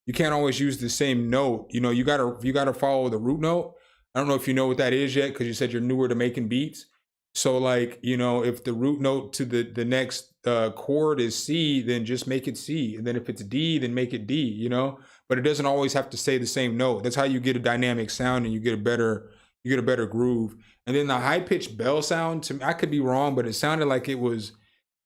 note. You know, you gotta follow the root note. I don't know if you know what that is yet, because you said you're newer to making beats. So like, you know, if the root note to the next chord is C, then just make it C. And then if it's D, then make it D, you know? But it doesn't always have to say the same note. That's how you get a dynamic sound and you get a better groove. And then the high pitched bell sound, to me, I could be wrong, but it sounded like it was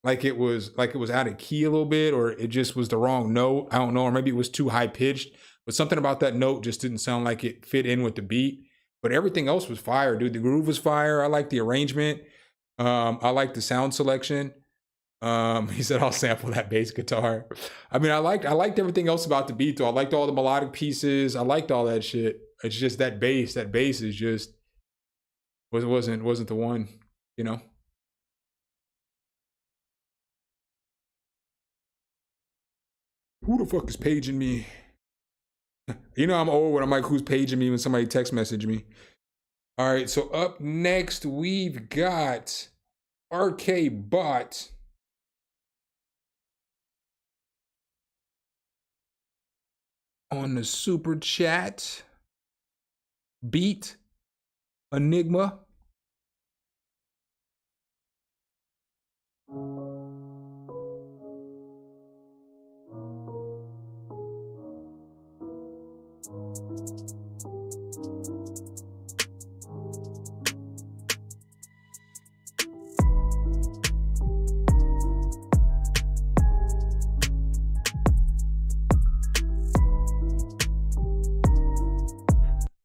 out of key a little bit, or it just was the wrong note. I don't know, or maybe it was too high pitched, but something about that note just didn't sound like it fit in with the beat. But everything else was fire, dude. The groove was fire. I like the arrangement. I like the sound selection. He said, I'll sample that bass guitar. I mean, I liked everything else about the beat though. I liked all the melodic pieces. I liked all that shit. It's just that bass is just wasn't the one, you know? Who the fuck is paging me? You know I'm old when I'm like, who's paging me when somebody text message me? All right, so up next we've got RK Bot. On the super chat. Beat Enigma.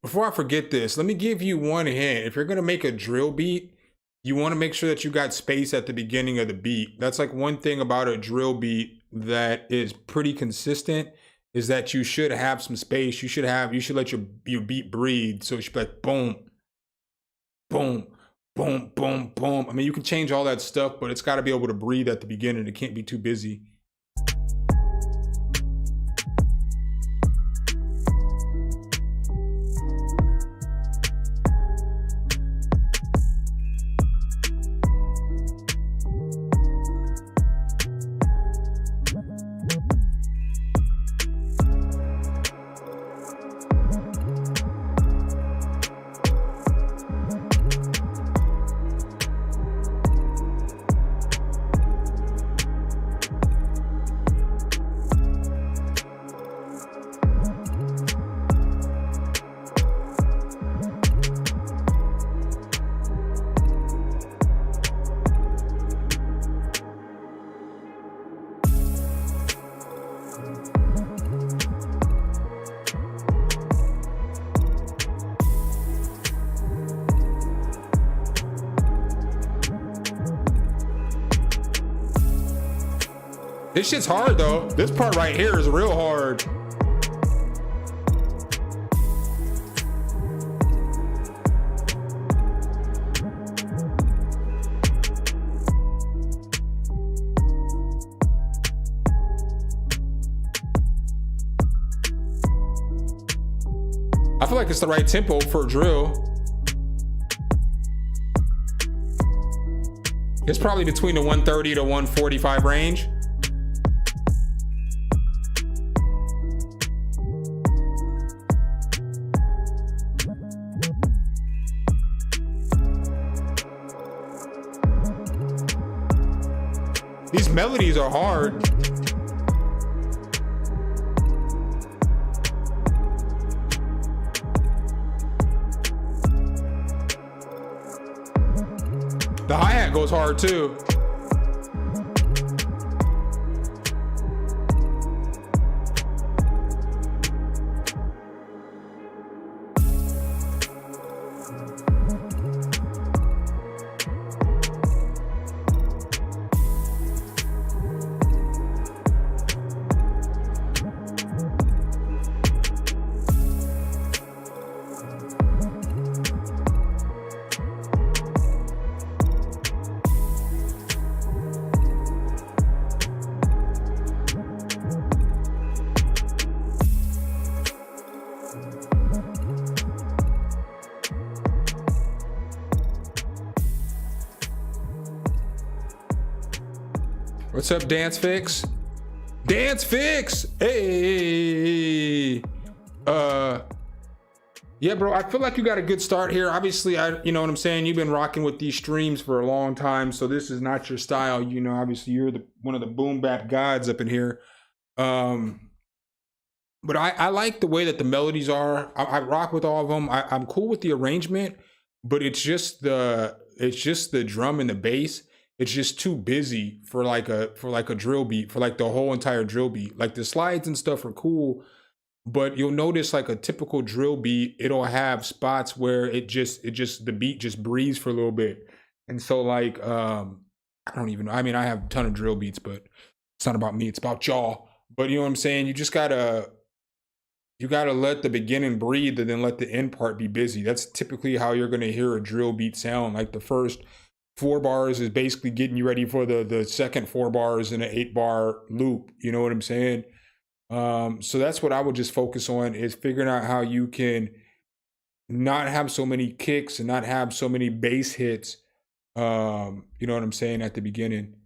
Before I forget this, let me give you one hint. If you're gonna make a drill beat, you wanna make sure that you got space at the beginning of the beat. That's like one thing about a drill beat that is pretty consistent, is that you should have some space. You should let your beat breathe. So it should be like boom, boom, boom, boom, boom. I mean, you can change all that stuff, but it's gotta be able to breathe at the beginning. It can't be too busy. This shit's hard though. This part right here is real hard. I feel like it's the right tempo for a drill. It's probably between the 130 to 145 range. These melodies are hard. The hi-hat goes hard too. What's up, Dance Fix? Dance Fix! Hey! Yeah, bro, I feel like you got a good start here. Obviously, you know what I'm saying? You've been rocking with these streams for a long time, so this is not your style. You know, obviously, you're one of the boom bap gods up in here. But I like the way that the melodies are. I rock with all of them. I'm cool with the arrangement, but it's just the drum and the bass. It's just too busy for like a drill beat, for like the whole entire drill beat. Like the slides and stuff are cool, but you'll notice like a typical drill beat, it'll have spots where the beat just breathes for a little bit. And so like, I mean, I have a ton of drill beats, but it's not about me, it's about y'all. But you know what I'm saying? You gotta let the beginning breathe and then let the end part be busy. That's typically how you're gonna hear a drill beat sound. Like the first 4 bars is basically getting you ready for the second 4 bars in an 8-bar loop. You know what I'm saying? So that's what I would just focus on, is figuring out how you can not have so many kicks and not have so many bass hits. You know what I'm saying, at the beginning.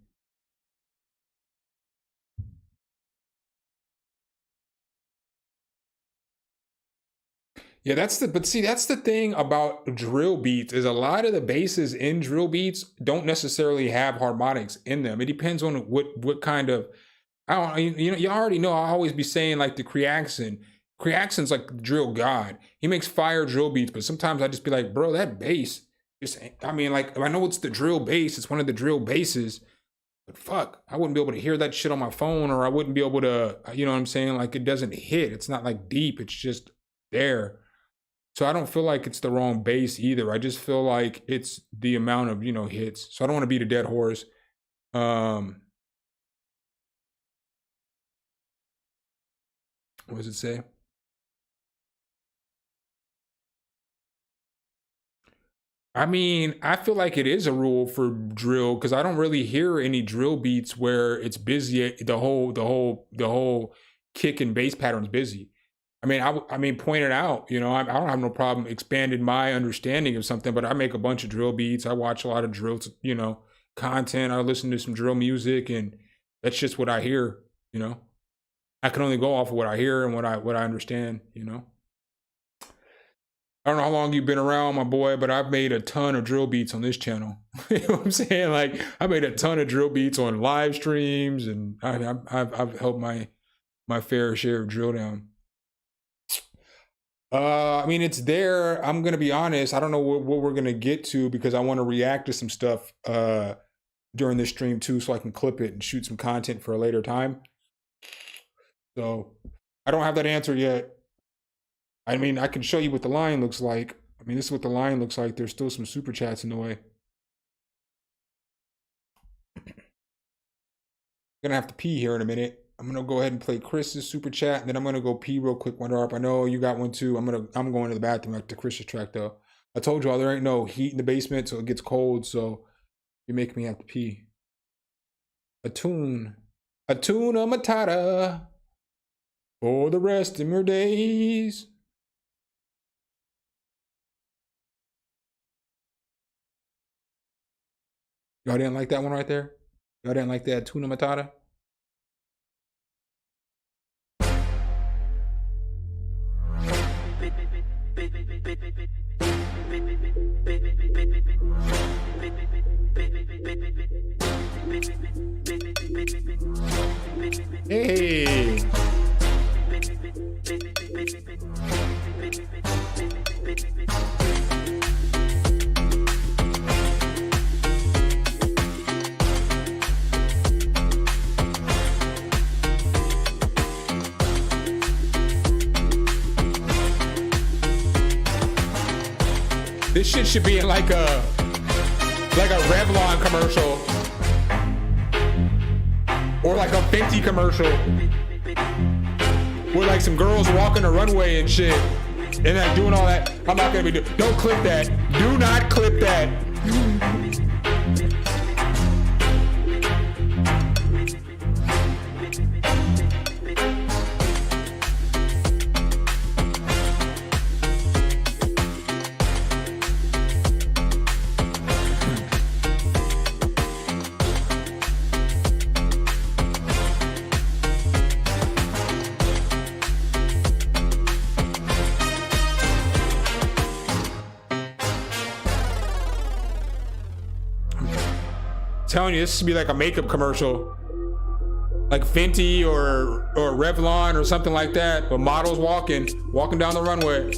Yeah, that's the thing about drill beats, is a lot of the basses in drill beats don't necessarily have harmonics in them. It depends on what kind of, you already know, I always be saying like the Creaxon's like the drill god. He makes fire drill beats, but sometimes I just be like, bro, that bass I know it's the drill bass, it's one of the drill basses, but fuck, I wouldn't be able to hear that shit on my phone, or I wouldn't be able to, you know what I'm saying? Like it doesn't hit. It's not like deep, it's just there. So I don't feel like it's the wrong bass either. I just feel like it's the amount of, hits. So I don't want to beat a dead horse. What does it say? I mean, I feel like it is a rule for drill, because I don't really hear any drill beats where it's busy. The whole kick and bass pattern's busy. I mean, point it out, I don't have no problem expanding my understanding of something, but I make a bunch of drill beats. I watch a lot of drill, content. I listen to some drill music, and that's just what I hear, I can only go off of what I hear and what I understand, I don't know how long you've been around, my boy, but I've made a ton of drill beats on this channel. You know what I'm saying? Like, I made a ton of drill beats on live streams, and I've helped my fair share of drill down. I mean, it's there. I'm gonna be honest. I don't know what we're gonna get to, because I want to react to some stuff during this stream too, so I can clip it and shoot some content for a later time. So I don't have that answer yet. I mean, I can show you what the line looks like. I mean, this is what the line looks like. There's still some super chats in the way. I'm gonna have to pee here in a minute. I'm gonna go ahead and play Chris's super chat, and then I'm gonna go pee real quick. Wonder up. I know you got one too. I'm going to the bathroom after Chris's track though. I told y'all there ain't no heat in the basement, so it gets cold. So you make me have to pee. Atuna Matata for the rest of your days. Y'all didn't like that one right there? Y'all didn't like that Atuna Matata? Hey. This shit should be in like a Revlon commercial or like a Fenty commercial with like some girls walking the runway and shit and like doing all that. I'm not gonna be doing. Don't clip that. Do not clip that. Telling you, this should be like a makeup commercial, like Fenty or Revlon or something like that, but models walking down the runway.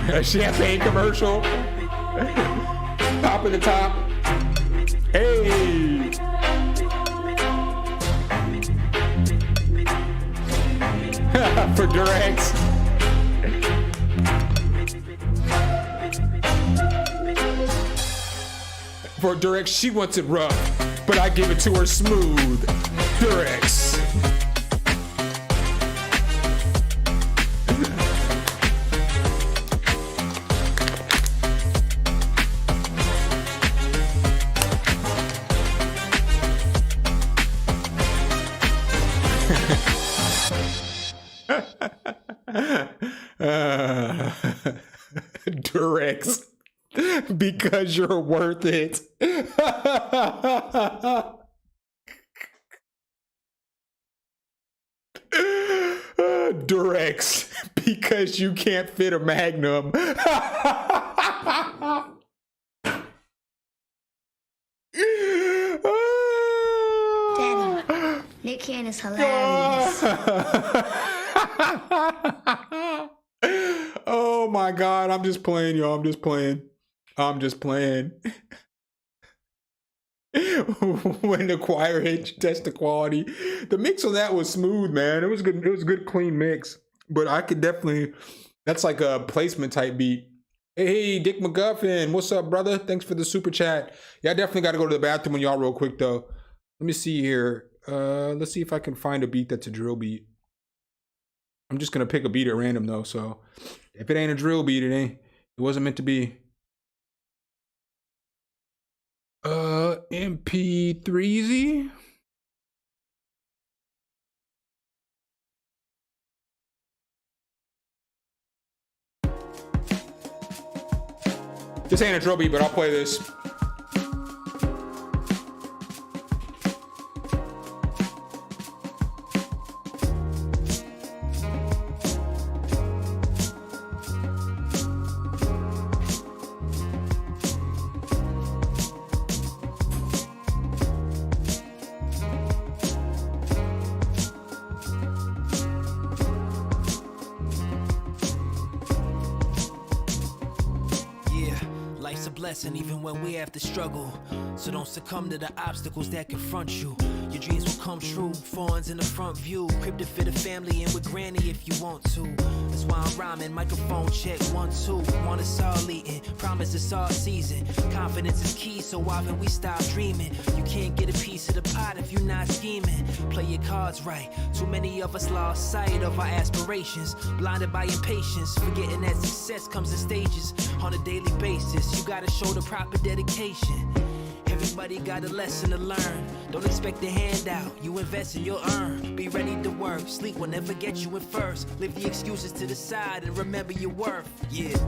A champagne commercial. Top of the top. Hey. For Durex. For Durex, she wants it rough, but I give it to her smooth. Durex. Durex, because you're worth it. Durex, because you can't fit a Magnum. Daddy, Nick Cannon is hilarious. Oh my God, I'm just playing, y'all. I'm just playing. When the choir hit, test the quality. The mix on that was smooth, man. It was good. It was a good, clean mix. But I could definitely, that's like a placement type beat. Hey, Dick McGuffin, what's up, brother? Thanks for the super chat. Yeah, I definitely got to go to the bathroom on y'all real quick, though. Let me see here. Let's see if I can find a beat that's a drill beat. I'm just gonna pick a beat at random though, so if it ain't a drill beat, it wasn't meant to be. MP3Z. This ain't a drill beat, but I'll play this. Blessing even when we have to struggle, so don't succumb to the obstacles that confront you. Your dreams will come true, fawns in the front view, crib to fit a family in with granny if you want to. That's why I'm rhyming, microphone check 1 2. Want us all eating, promise it's all season. Confidence is key, so often we stop dreaming. You can't get a piece of the pot if you're not scheming. Play your cards right. Too many of us lost sight of our aspirations, blinded by impatience, forgetting that success comes in stages. On a daily basis, you gotta show the proper dedication. Everybody got a lesson to learn. Don't expect a handout, you invest and you'll earn. Be ready to work, sleep will never get you in first. Leave the excuses to the side and remember your worth, yeah.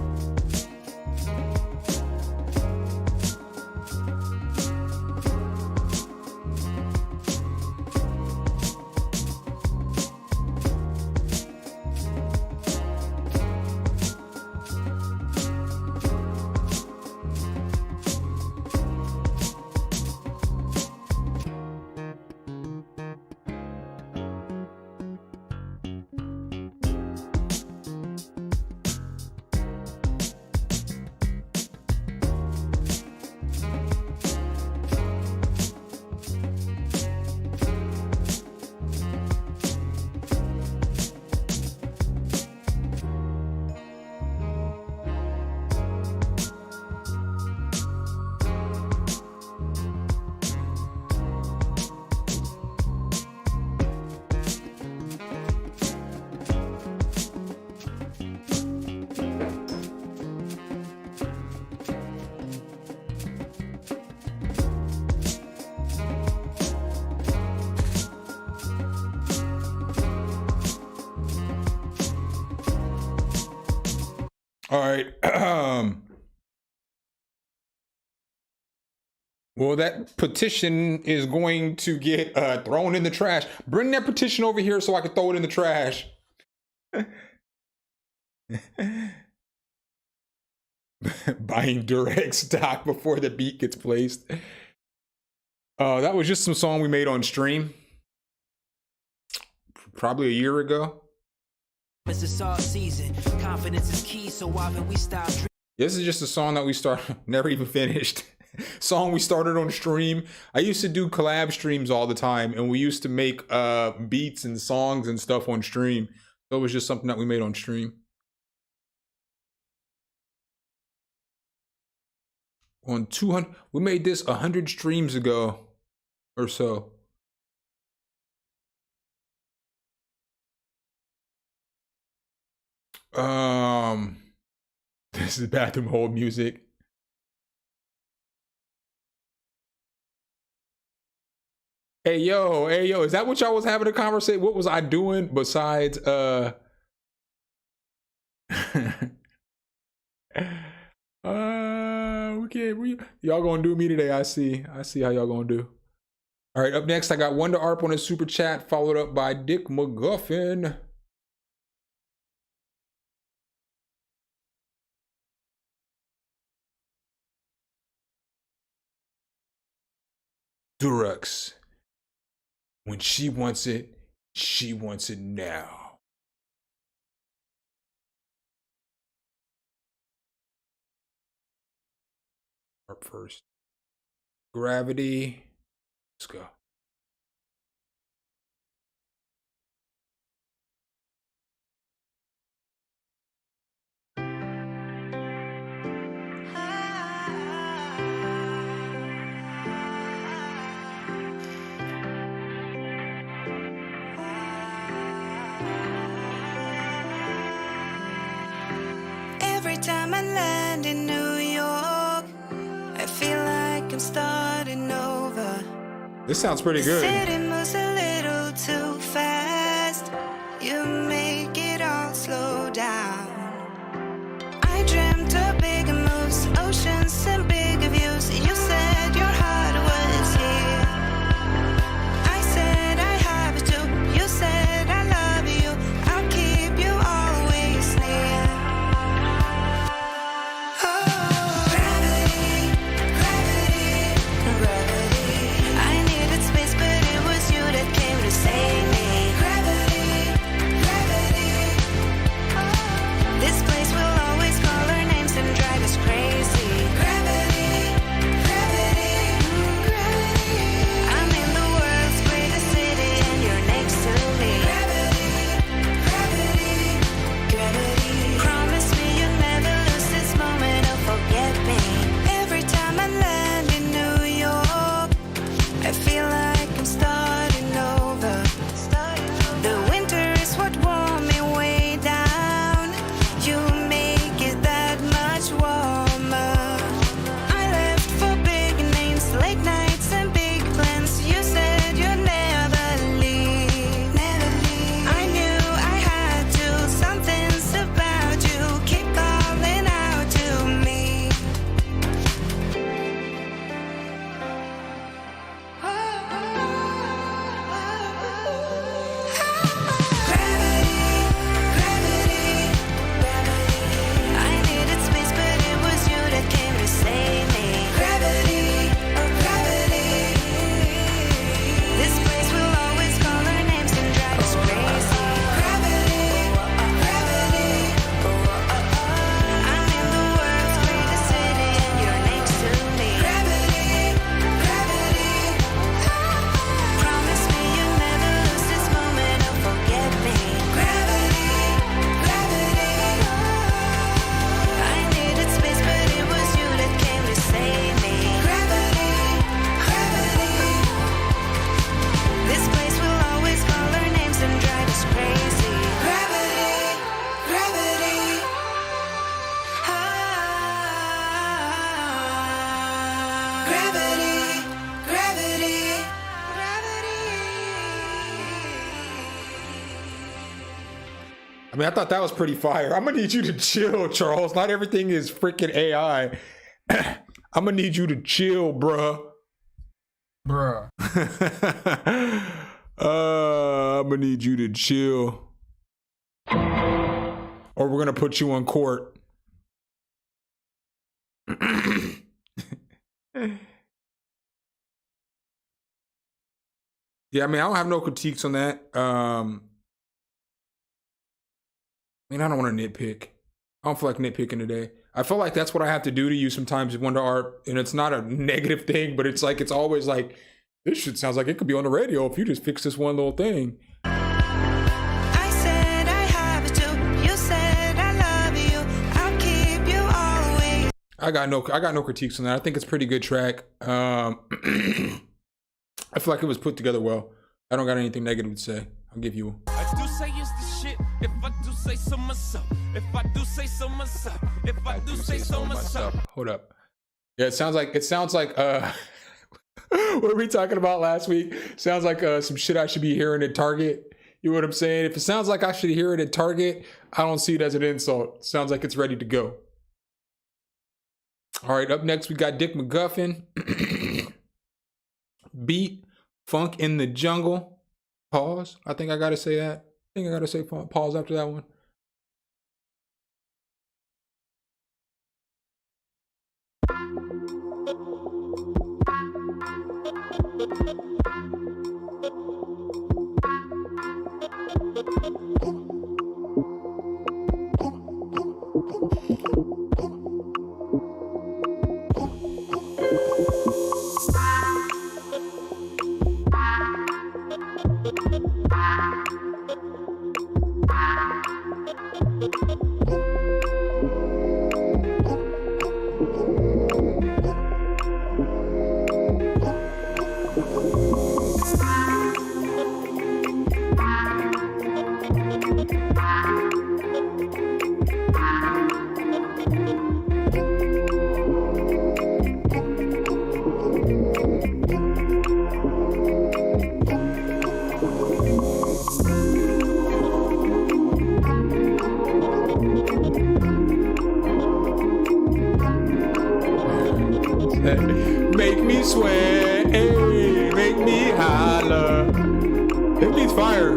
All right. Well, that petition is going to get thrown in the trash. Bring that petition over here so I can throw it in the trash. Buying direct stock before the beat gets placed. That was just some song we made on stream. Probably a year ago. It's a soft season. Confidence is key, so often we stop. This is just a song that we started, never even finished. Song we started on stream. I used to do collab streams all the time, and we used to make beats and songs and stuff on stream. So it was just something that we made on stream. On 200, we made this 100 streams ago or so. This is bathroom hold music. Hey yo, is that what y'all was having a conversation? What was I doing besides okay, y'all gonna do me today? I see how y'all gonna do. All right, up next I got Wonder Arp on a super chat, followed up by Dick McGuffin. Durex. When she wants it now. Up first. Gravity. Let's go. Every time I land in New York, I feel like I'm starting over. This sounds pretty good. The city moves a little too fast. You make it all slow down. I dreamt of bigger moves, oceans and bigger views. You said your heart was here. I said I have it too. You said I love you. I'll keep you always near. This place will always call our names and drive us crazy. Gravity. I mean, I thought that was pretty fire. I'm gonna need you to chill, Charles. Not everything is freaking AI. I'm gonna need you to chill, bruh. Bruh. I'm gonna need you to chill. Or we're gonna put you on court. Yeah, I mean, I don't have no critiques on that. I mean, I don't want to nitpick. I don't feel like nitpicking today. I feel like that's what I have to do to you sometimes in Wonder Art, and it's not a negative thing, but it's like it's always like, this shit sounds like it could be on the radio if you just fix this one little thing. I said I have to. You said I love you. I'll keep you always. I got no critiques on that. I think it's a pretty good track. I feel like it was put together well. I don't got anything negative to say. I'll give you. I do say it's the shit. If I do say so myself. If I do say so myself. If I do say so myself. Hold up. Yeah, it sounds like what were we talking about last week? Sounds like some shit I should be hearing at Target. You know what I'm saying? If it sounds like I should hear it at Target, I don't see it as an insult. It sounds like it's ready to go. All right, up next we got Dick McGuffin. Beat Funk in the Jungle. Pause. I think I gotta say that. I think I gotta say pause after that one. Make me sweat, hey, make me holler. This beat's fire.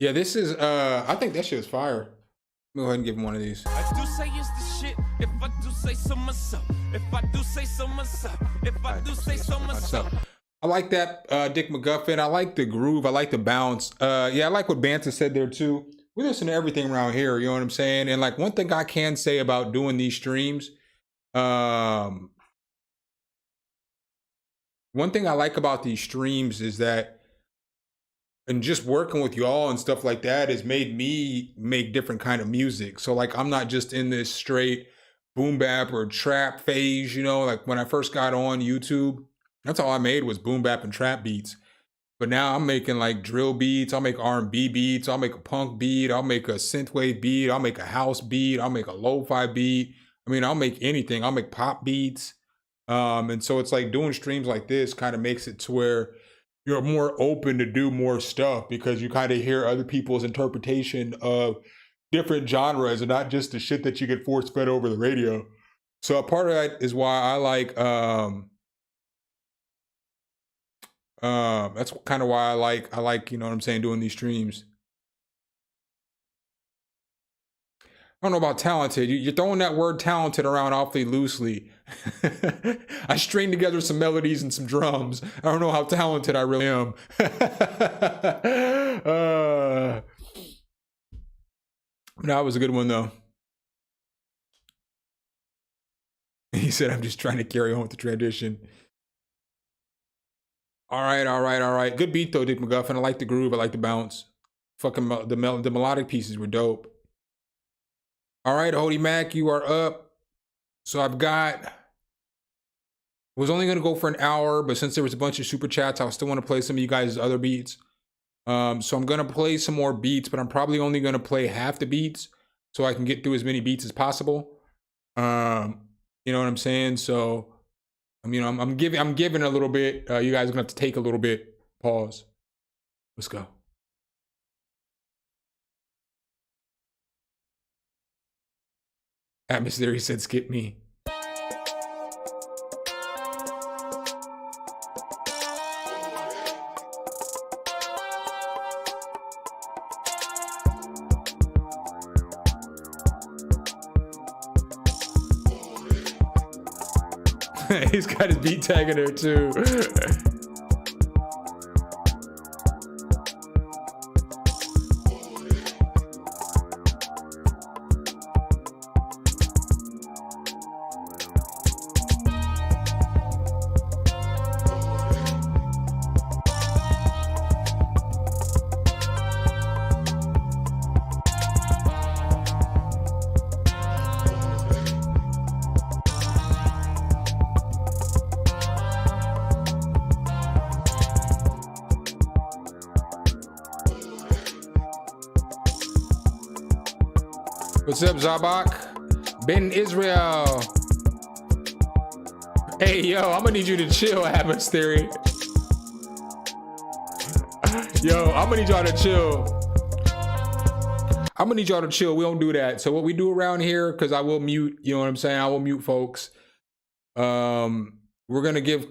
Yeah, this is I think that shit is fire. Go ahead and give him one of these. I do say it's the shit. If I do say so myself. If I do say so myself. If I do say so myself. I like that Dick McGuffin. I like the groove. I like the bounce. Yeah, I like what Banta said there too. We listen to everything around here, you know what I'm saying? And like one thing I can say about doing these streams, one thing I like about these streams is that, and just working with y'all and stuff like that has made me make different kind of music. So like, I'm not just in this straight boom bap or trap phase, you know, like when I first got on YouTube, that's all I made was boom bap and trap beats. But now I'm making like drill beats. I'll make R&B beats. I'll make a punk beat. I'll make a synthwave beat. I'll make a house beat. I'll make a lo-fi beat. I mean, I'll make anything. I'll make pop beats. And so it's like doing streams like this kind of makes it to where you're more open to do more stuff because you kind of hear other people's interpretation of different genres and not just the shit that you get force fed over the radio. So a part of that is why I like, that's kind of why I like, you know what I'm saying, doing these streams. don't know about talented. You're throwing that word talented around awfully loosely. I string together some melodies and some drums. I don't know how talented I really am. That was a good one though. He said, I'm just trying to carry on with the tradition. All right. Good beat though, Dick McGuffin. I like the groove. I like the bounce. Fucking the melodic pieces were dope. All right, Hody Mac, you are up. So was only gonna go for an hour, but since there was a bunch of super chats, I still want to play some of you guys' other beats. So I'm gonna play some more beats, but I'm probably only gonna play half the beats so I can get through as many beats as possible. You know what I'm saying? So, I'm giving a little bit. You guys are gonna have to take a little bit. Pause. Let's go. Atmosphere, he said, skip me. He's got his beat tag in there too. What's up, Zabak? Ben Israel. Hey, yo, I'm gonna need you to chill, Atmos Theory. Yo, I'm gonna need y'all to chill. We don't do that. So what we do around here, because I will mute, you know what I'm saying? I will mute folks. We're gonna give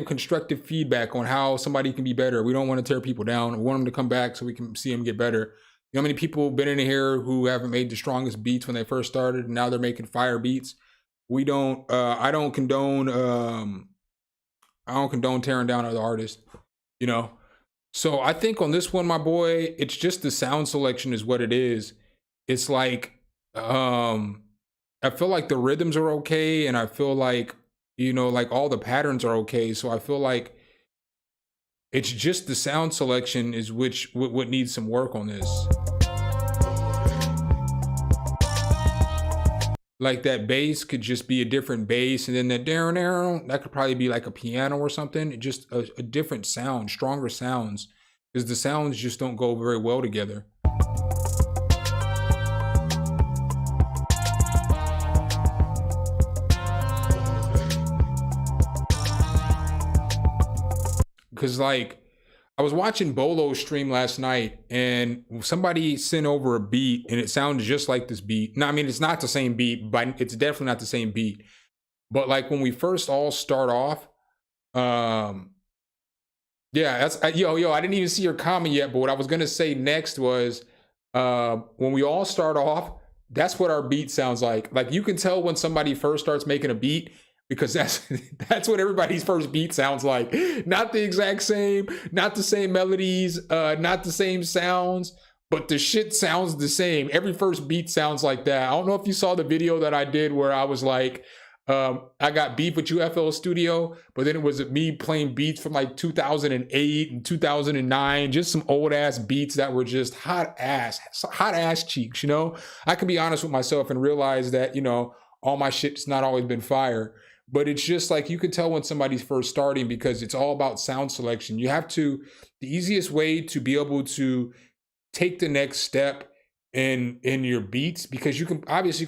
constructive feedback on how somebody can be better. We don't want to tear people down. We want them to come back so we can see them get better. You know how many people have been in here who haven't made the strongest beats when they first started, and now they're making fire beats? We don't. I don't condone tearing down other artists. You know. So I think on this one, my boy, it's just the sound selection is what it is. It's like I feel like the rhythms are okay, and I feel like, you know, like all the patterns are okay. So I feel like it's just the sound selection is what needs some work on this. Like that bass could just be a different bass, and then that that could probably be like a piano or something. Just a different sound, stronger sounds, because the sounds just don't go very well together. Because like I was watching Bolo's stream last night, and somebody sent over a beat, and it sounded just like this beat. No, I mean, it's not the same beat, but it's definitely not the same beat. But like when we first all start off, yeah, that's yo. I didn't even see your comment yet, but what I was gonna say next was when we all start off, that's what our beat sounds like. Like you can tell when somebody first starts making a beat, because that's what everybody's first beat sounds like. Not the exact same, not the same melodies, not the same sounds, but the shit sounds the same. Every first beat sounds like that. I don't know if you saw the video that I did where I was like, I got beef with you, FL Studio, but then it was me playing beats from like 2008 and 2009, just some old ass beats that were just hot ass cheeks, you know? I can be honest with myself and realize that, you know, all my shit's not always been fire. But it's just like you can tell when somebody's first starting, because it's all about sound selection. You have to, the easiest way to be able to take the next step in your beats, because you can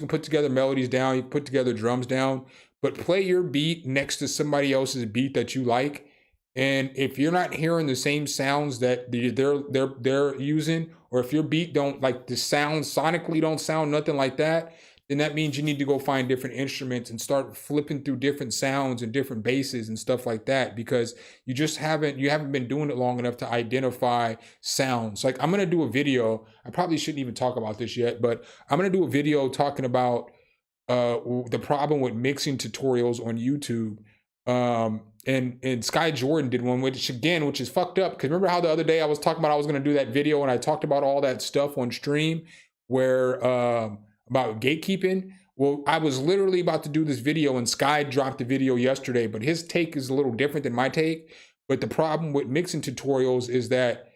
put together melodies down, you can put together drums down, but play your beat next to somebody else's beat that you like. And if you're not hearing the same sounds that they're using, or if your beat don't like the sound sonically don't sound nothing like that, then that means you need to go find different instruments and start flipping through different sounds and different basses and stuff like that, because you haven't been doing it long enough to identify sounds. Like, I'm going to do a video. I probably shouldn't even talk about this yet, but I'm going to do a video talking about the problem with mixing tutorials on YouTube. And Sky Jordan did one, which is fucked up. Because remember how the other day I was talking about I was going to do that video and I talked about all that stuff on stream where about gatekeeping? Well, I was literally about to do this video and Sky dropped the video yesterday, but his take is a little different than my take. But the problem with mixing tutorials is that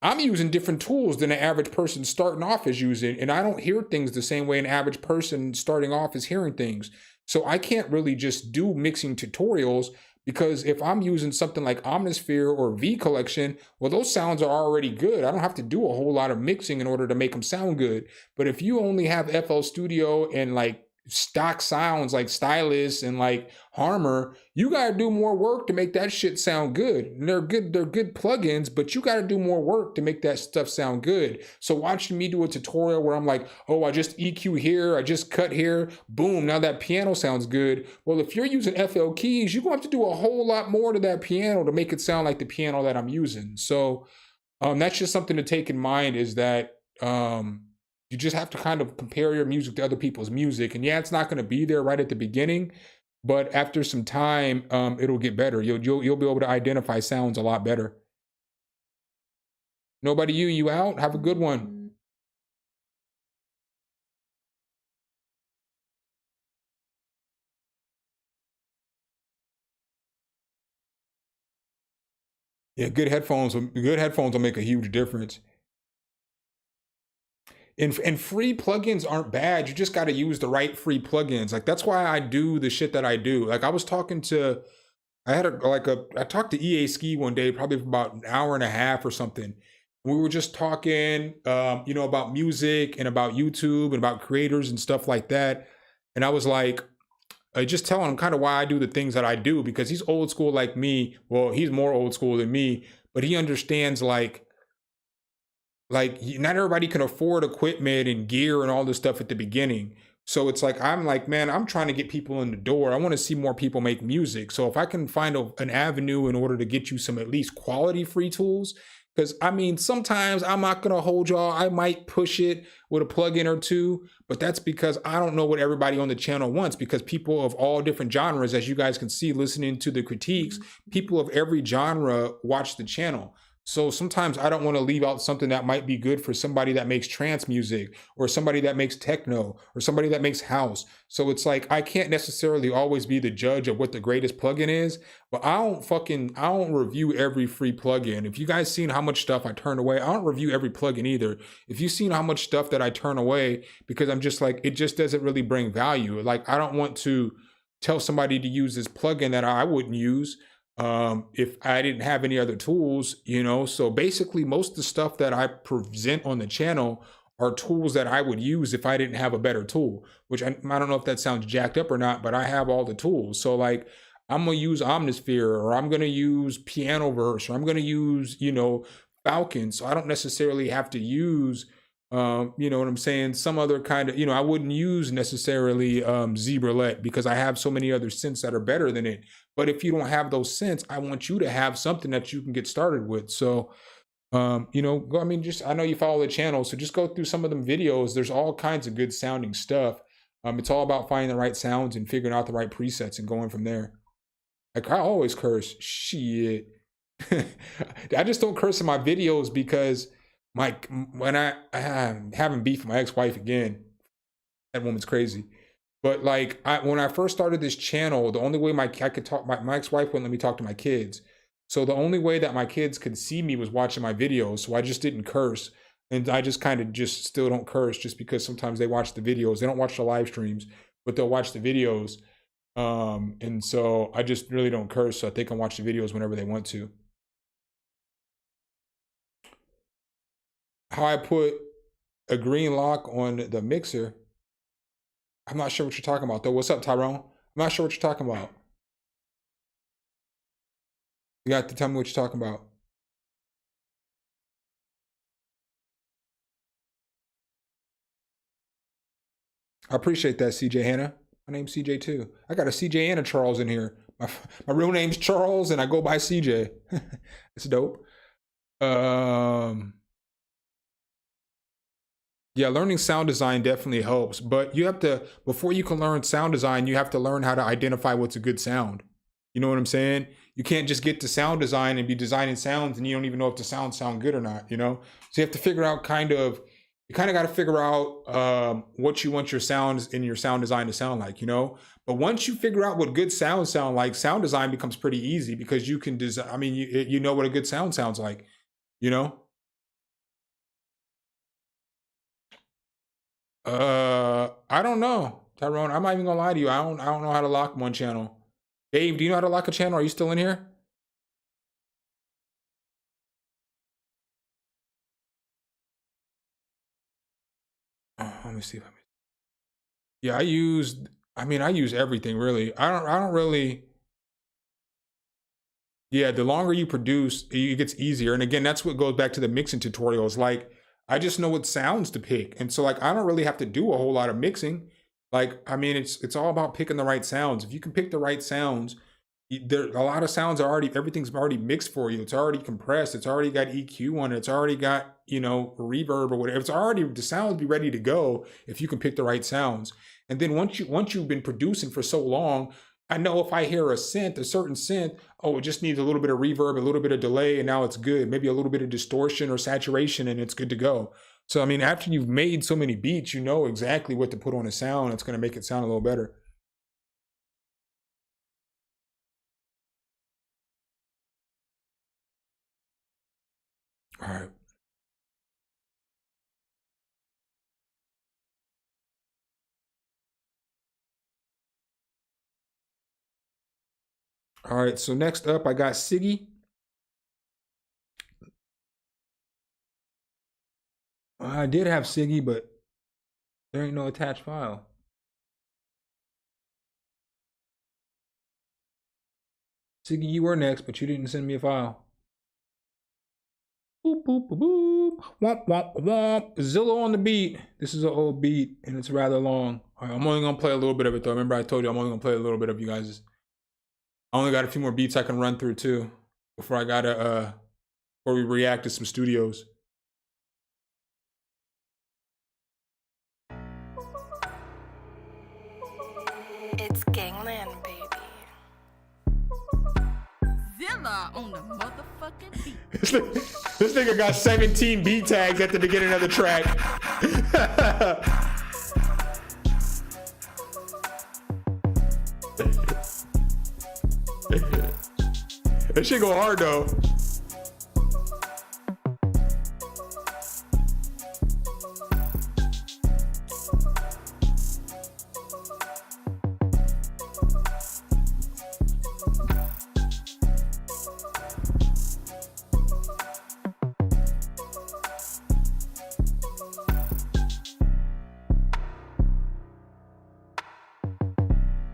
I'm using different tools than an average person starting off is using, and I don't hear things the same way an average person starting off is hearing things. So I can't really just do mixing tutorials, because if I'm using something like Omnisphere or V Collection, well, those sounds are already good. I don't have to do a whole lot of mixing in order to make them sound good. But if you only have FL Studio and like stock sounds like Stylus and like Harmor, you got to do more work to make that shit sound good. And they're good plugins, but you got to do more work to make that stuff sound good. So watching me do a tutorial where I'm like, oh, I just EQ here, I just cut here, boom, now that piano sounds good. Well, if you're using FL keys, you're going to have to do a whole lot more to that piano to make it sound like the piano that I'm using. So that's just something to take in mind, is that you just have to kind of compare your music to other people's music. And yeah, it's not going to be there right at the beginning, but after some time, it'll get better. You'll be able to identify sounds a lot better. Nobody, you out? Have a good one. Yeah, good headphones will make a huge difference. And free plugins aren't bad. You just got to use the right free plugins. Like, that's why I do the shit that I do. Like, I was talking to, I talked to EA Ski one day, probably for about an hour and a half or something. We were just talking, about music and about YouTube and about creators and stuff like that. And I was like, just telling him kind of why I do the things that I do, because he's old school like me. Well, he's more old school than me, but he understands like not everybody can afford equipment and gear and all this stuff at the beginning. So it's like, I'm like, man, I'm trying to get people in the door. I want to see more people make music. So if I can find an avenue in order to get you some at least quality free tools, because I mean, sometimes I'm not going to hold y'all. I might push it with a plugin or two, but that's because I don't know what everybody on the channel wants, because people of all different genres, as you guys can see, listening to the critiques, people of every genre watch the channel. So sometimes I don't want to leave out something that might be good for somebody that makes trance music, or somebody that makes techno, or somebody that makes house. So it's like, I can't necessarily always be the judge of what the greatest plugin is, but I don't review every free plugin. If you guys seen how much stuff I turn away, I don't review every plugin either. If you've seen how much stuff that I turn away, because I'm just like, it just doesn't really bring value. Like, I don't want to tell somebody to use this plugin that I wouldn't use if I didn't have any other tools, So basically most of the stuff that I present on the channel are tools that I would use if I didn't have a better tool, which I don't know if that sounds jacked up or not, but I have all the tools. So like, I'm going to use Omnisphere, or I'm going to use Pianoverse, or I'm going to use, Falcon. So I don't necessarily have to use, you know what I'm saying, some other kind of, I wouldn't use necessarily Zebralet, because I have so many other synths that are better than it. But if you don't have those synths, I want you to have something that you can get started with. So, I know you follow the channel, so just go through some of them videos. There's all kinds of good sounding stuff. It's all about finding the right sounds and figuring out the right presets and going from there. Like, I always curse. Shit. I just don't curse in my videos because when I'm having beef with my ex-wife again, that woman's crazy. But like, when I first started this channel, the only way I could talk, my ex-wife wouldn't let me talk to my kids. So the only way that my kids could see me was watching my videos. So I just didn't curse. And I just kind of just still don't curse, just because sometimes they watch the videos. They don't watch the live streams, but they'll watch the videos. And so I just really don't curse, so they can watch the videos whenever they want to. How I put a green lock on the mixer, I'm not sure what you're talking about though. What's up, Tyrone? I'm not sure what you're talking about. You got to tell me what you're talking about. I appreciate that, CJ Hannah. My name's CJ too. I got a CJ and a Charles in here. My real name's Charles and I go by CJ. It's dope. Yeah, learning sound design definitely helps, but you have to, before you can learn sound design, you have to learn how to identify what's a good sound. You know what I'm saying? You can't just get to sound design and be designing sounds and you don't even know if the sounds sound good or not, you know? So you have to figure out you kind of got to figure out what you want your sounds in your sound design to sound like, you know? But once you figure out what good sounds sound like, sound design becomes pretty easy because you can design, I mean, you know what a good sound sounds like, you know? I don't know, Tyrone. I'm not even gonna lie to you. I don't know how to lock one channel. Dave, do you know how to lock a channel? Are you still in here? Let me see if yeah, I use everything really. I don't really. Yeah, the longer you produce, it gets easier. And again, that's what goes back to the mixing tutorials. Like, I just know what sounds to pick. And so like, I don't really have to do a whole lot of mixing. Like, I mean, it's all about picking the right sounds. If you can pick the right sounds, there a lot of sounds are everything's already mixed for you. It's already compressed. It's already got EQ on it. It's already got, you know, reverb or whatever. The sounds be ready to go if you can pick the right sounds. And then once you've been producing for so long, I know if I hear a certain synth, oh, it just needs a little bit of reverb, a little bit of delay, and now it's good. Maybe a little bit of distortion or saturation, and it's good to go. So, I mean, after you've made so many beats, you know exactly what to put on a sound. It's going to make it sound a little better. All right. All right, so next up, I got Siggy. I did have Siggy, but there ain't no attached file. Siggy, you were next, but you didn't send me a file. Boop, boop, boop, boop. Womp, womp, womp. Zillow on the beat. This is an old beat, and it's rather long. All right, I'm only going to play a little bit of it, though. Remember I told you I'm only going to play a little bit of you guys'. I only got a few more beats I can run through too before before we react to some studios. It's gangland, baby. Zilla on the motherfucking beat. This nigga got 17 beat tags at the beginning of the track. That shit go hard though.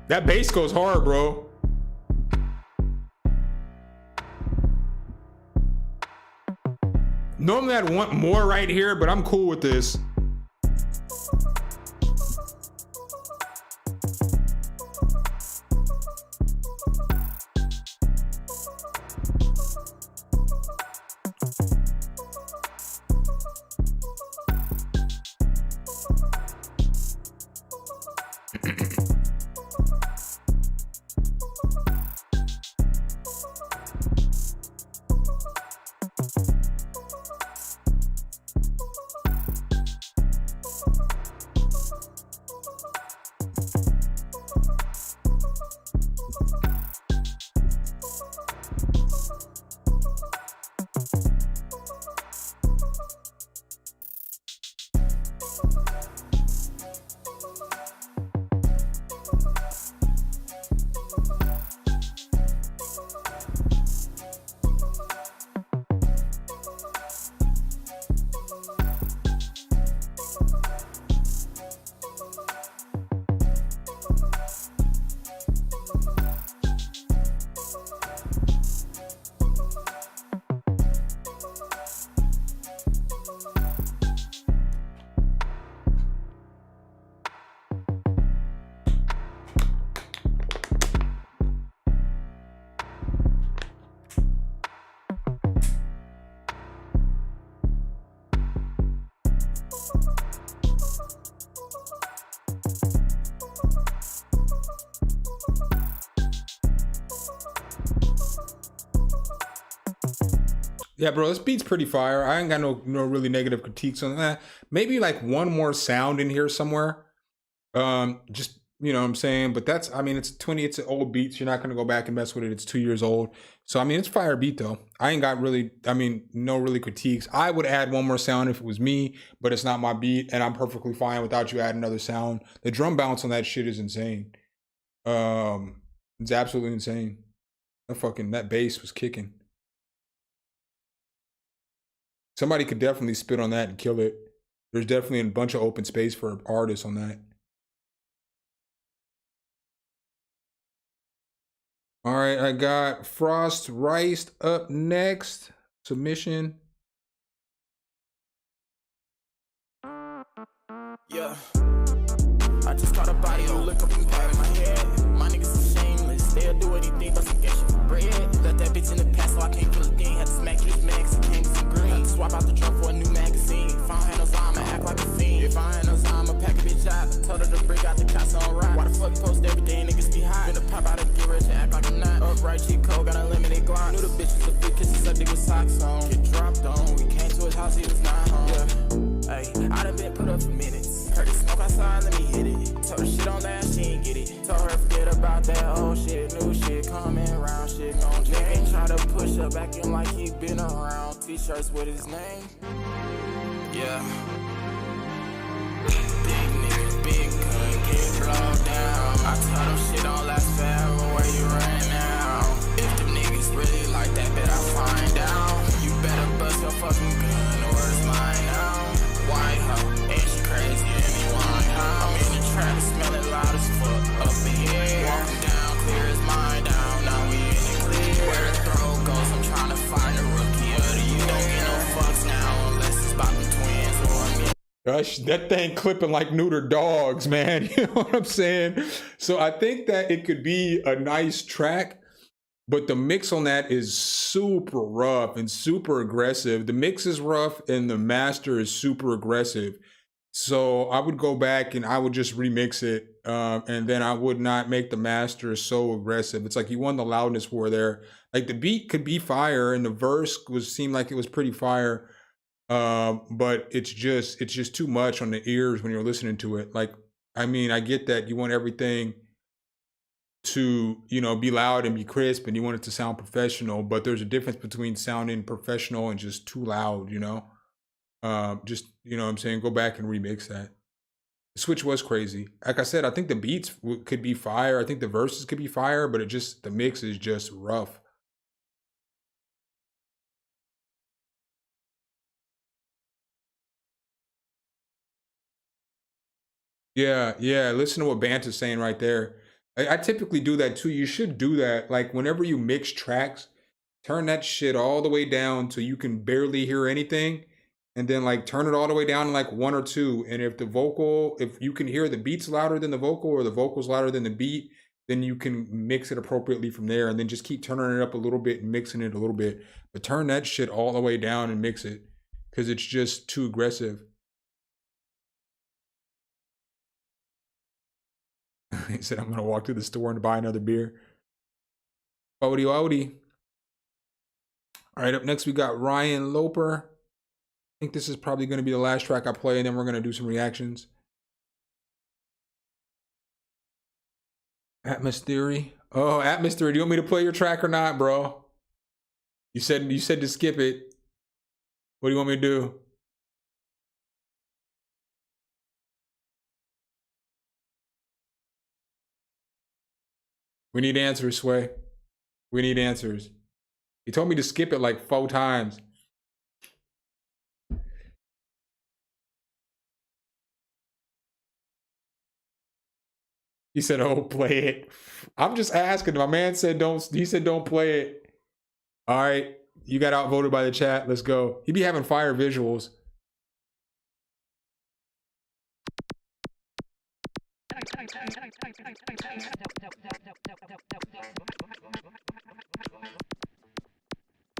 That bass goes hard, bro. Normally I'd want more right here, but I'm cool with this. Yeah, bro, this beat's pretty fire. I ain't got no really negative critiques on that. Maybe like one more sound in here somewhere. Just, you know what I'm saying? But that's, I mean, it's an old beat, so you're not going to go back and mess with it. It's 2 years old. So, I mean, it's fire beat though. I ain't got really, I mean, no really critiques. I would add one more sound if it was me, but it's not my beat, and I'm perfectly fine without you adding another sound. The drum bounce on that shit is insane. It's absolutely insane. That bass was kicking. Somebody could definitely spit on that and kill it. There's definitely a bunch of open space for artists on that. All right, I got Frost Rice up next. Submission. Yeah. I just caught a body on look up and pat in my head. My niggas are shameless. They'll do anything but to get shit for bread. Left that bitch in the past so I can't feel a thing. Had to smack his max and came to some green. Had to swap out the drum for a new magazine. If I don't have no time, I act like a fiend. If I ain't no time, I pack a bitch out. Told her to bring out the cops on rock. Why the fuck post every day, niggas be hot? Finna pop out and get rich and act like I'm not. Upright cheat code, got unlimited glock. Knew the bitch was a freak, cause she sucked dick with socks on. Get dropped on, we came to his house, he was not home. Yeah, hey, I done been put up for minutes. Heard the smoke outside, let me hit it. Told her shit on last, she ain't get it. Told her forget about that old shit, new shit coming around, shit gon' change. Nigga try to push up, acting like he been around. T-shirts with his name. Yeah. Big niggas, big couldn't get blowed down. I tell them shit don't last forever, where you running now? If them niggas really like that, bet I'll find out. You better bust your fucking gun or it's mine now. White hoe, and she crazy and me wine how. I'm in the trap, smelling loud as fuck up in here. Walking down, clear his mind down, now we in the clear. Where the throat goes, I'm trying to find a rookie of the year. Don't get no fucks now unless it's about the twins or me. Gosh, that thing clipping like neutered dogs, man. You know what I'm saying? So I think that it could be a nice track, but the mix on that is super rough and super aggressive. The mix is rough and the master is super aggressive. So I would go back and I would just remix it. And then I would not make the master so aggressive. It's like you won the loudness war there. Like the beat could be fire and the verse seemed like it was pretty fire. But it's just too much on the ears when you're listening to it. Like, I mean, I get that you want everything to, you know, be loud and be crisp and you want it to sound professional, but there's a difference between sounding professional and just too loud, you know? Just, you know what I'm saying? Go back and remix that. The switch was crazy. Like I said, I think the beats could be fire. I think the verses could be fire, but the mix is just rough. Yeah, listen to what Banta's saying right there. I typically do that too. You should do that. Like whenever you mix tracks, turn that shit all the way down so you can barely hear anything. And then like turn it all the way down to like 1 or 2. And if you can hear the beats louder than the vocal or the vocals louder than the beat, then you can mix it appropriately from there. And then just keep turning it up a little bit and mixing it a little bit. But turn that shit all the way down and mix it because it's just too aggressive. He said, I'm going to walk to the store and buy another beer. Odie, Odie. All right, up next we got Ryan Loper. I think this is probably going to be the last track I play, and then we're going to do some reactions. Atmos Theory. Oh, Atmos Theory. Do you want me to play your track or not, bro? You said to skip it. What do you want me to do? We need answers, Sway. We need answers. He told me to skip it like 4 times. He said, oh, play it. I'm just asking. My man said don't. He said don't play it. All right. You got outvoted by the chat. Let's go. He be having fire visuals.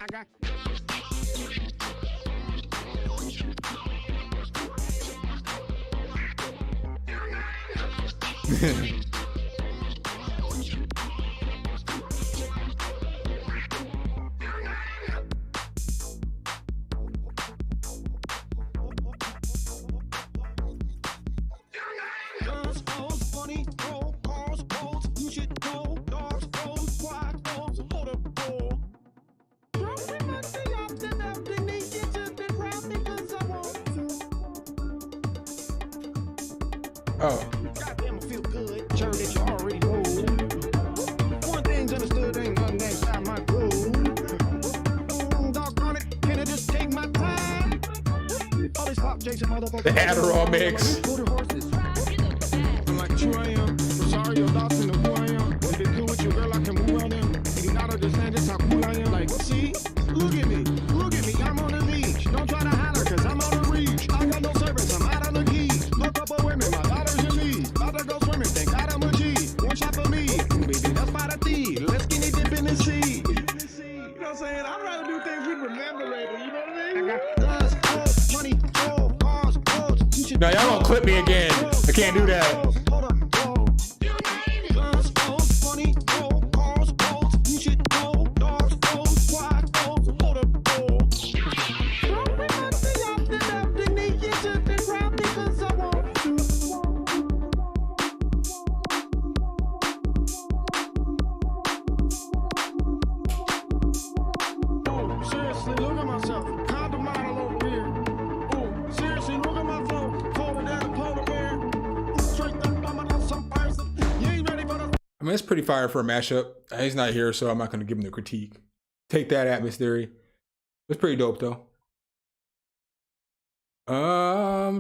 I got Oh. Goddamn, I feel good. Turn that you already know. One thing's understood, ain't nothing outside my groove. Doggone it, can I just take my time? All this pop chasing motherfuckers. The Adderall mix. I'm like, true I am. I'm sorry, your thoughts and who I am. If it's cool with you, girl, I can move on them. And you not understand just how cool I am. Like, see? Look at me. Look at me. I'm on the beach. Don't try to holler, cause I'm on the reach. I got no service. I'm out on the keys. Look up at women. My daughters and me. About to go swimming. Thank God I'm a G. One shot for me. Baby, that's by the tea. Let's skinny dip in the sea. You know what I'm saying? I'd rather do things we remember later. You know what I mean? I got guns, clothes, money, gold, cars, clothes. Now y'all gonna clip me again. I can't do that. Seriously, look at myself. Condom model over here. Ooh, seriously, look at my flow. Colder than a polar bear. Straight up, I'm on some person. You ain't ready for the. I mean, it's pretty fire for a mashup. He's not here, so I'm not gonna give him the critique. Take that, Atmos Theory. It's pretty dope though.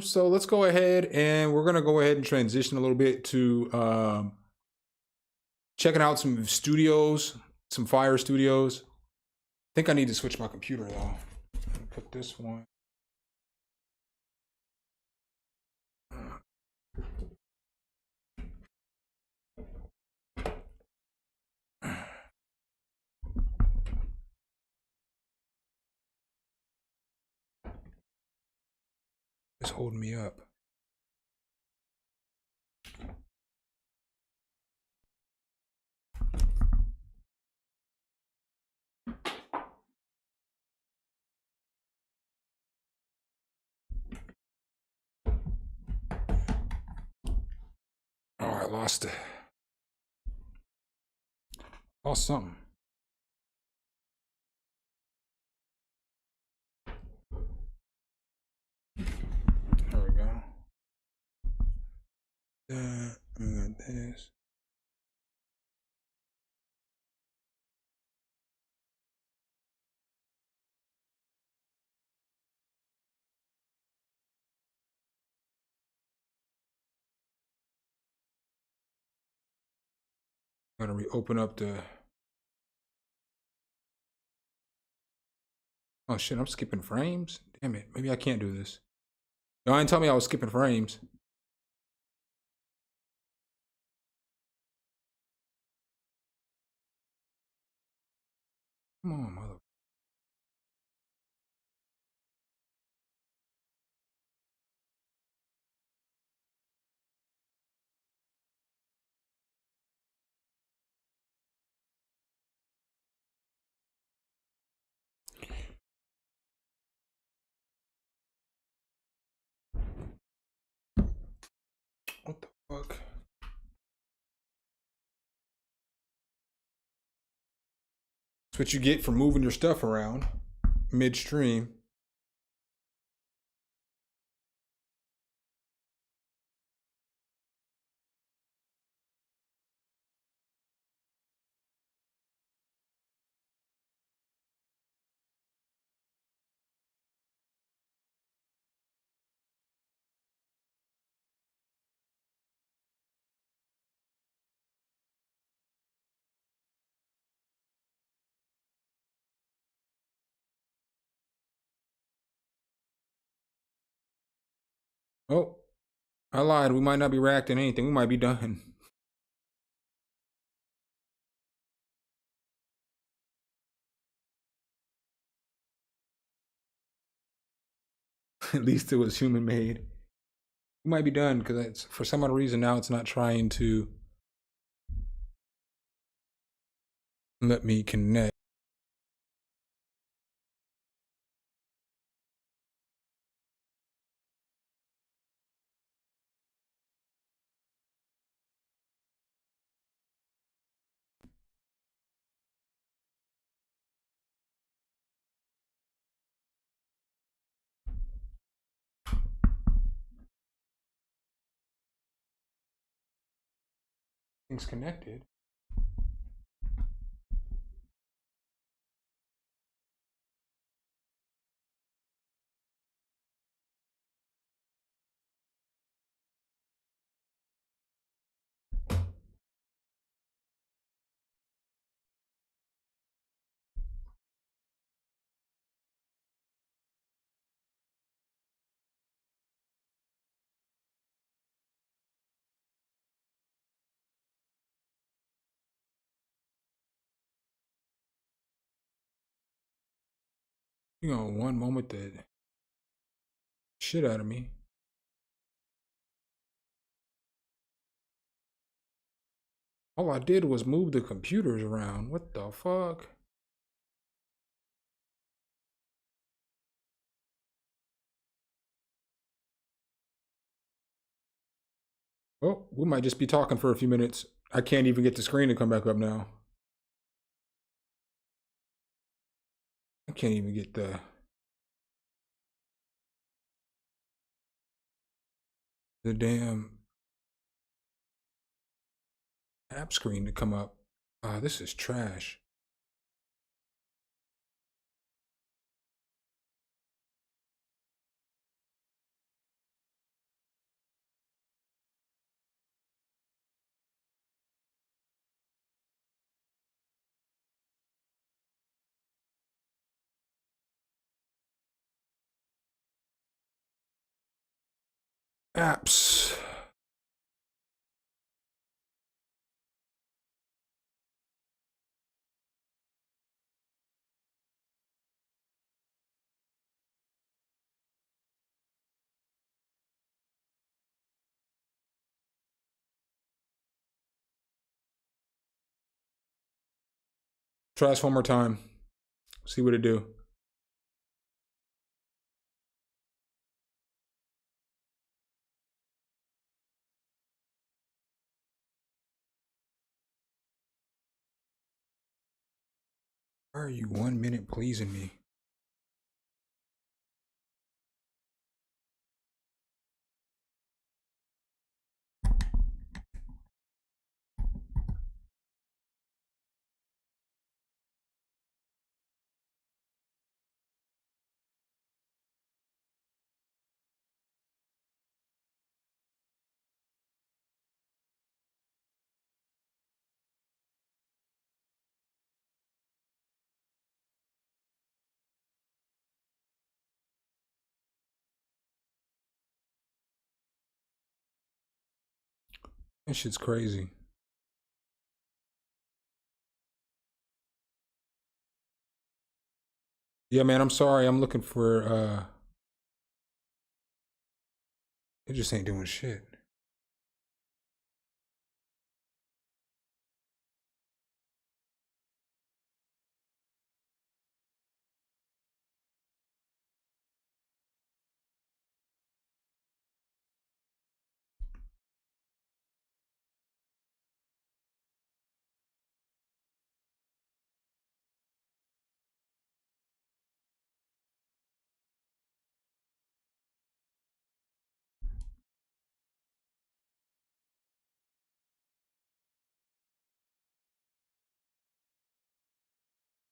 So let's go ahead and we're gonna go ahead and transition a little bit to checking out some studios, some fire studios. I think I need to switch my computer though. Put this one. It's holding me up. Oh, I lost it. Lost something. There we go. And this. I'm gonna reopen up the. Oh shit! I'm skipping frames. Damn it! Maybe I can't do this. Y'all didn't tell me I was skipping frames. Come on, mother. What the fuck? That's what you get for moving your stuff around midstream. Oh, I lied. We might not be reacting to anything. We might be done. At least it was human made. We might be done because it's for some odd reason now it's not trying to let me connect. Things connected. You know, one moment that shit out of me. All I did was move the computers around. What the fuck? Oh, we might just be talking for a few minutes. I can't even get the screen to come back up now. I can't even get the damn app screen to come up. This is trash. Apps. Try this one more time. See what it do. Why are you 1 minute pleasing me? That shit's crazy. Yeah, man, I'm sorry. I'm looking for, it just ain't doing shit.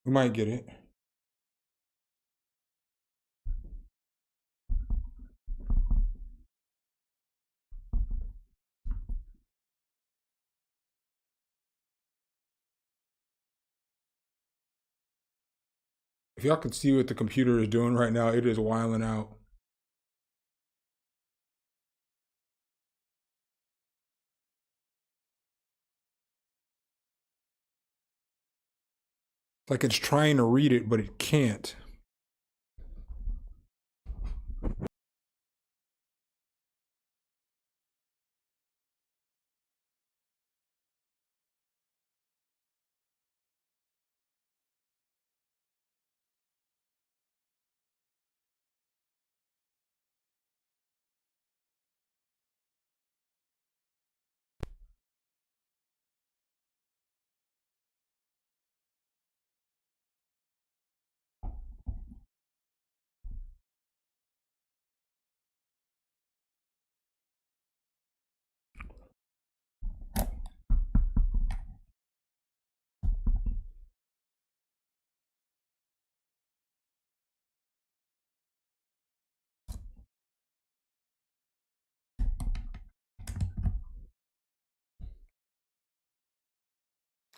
We might get it. If y'all could see what the computer is doing right now, it is wilding out. Like it's trying to read it, but it can't.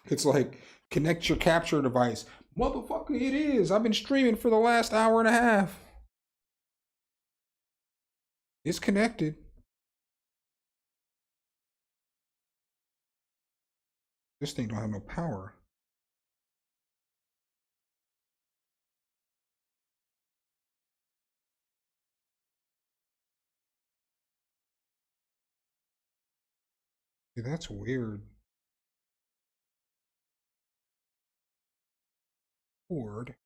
It's like, connect your capture device. Motherfucker, it is. I've been streaming for the last hour and a half. It's connected. This thing don't have no power. Yeah, that's weird. Cord.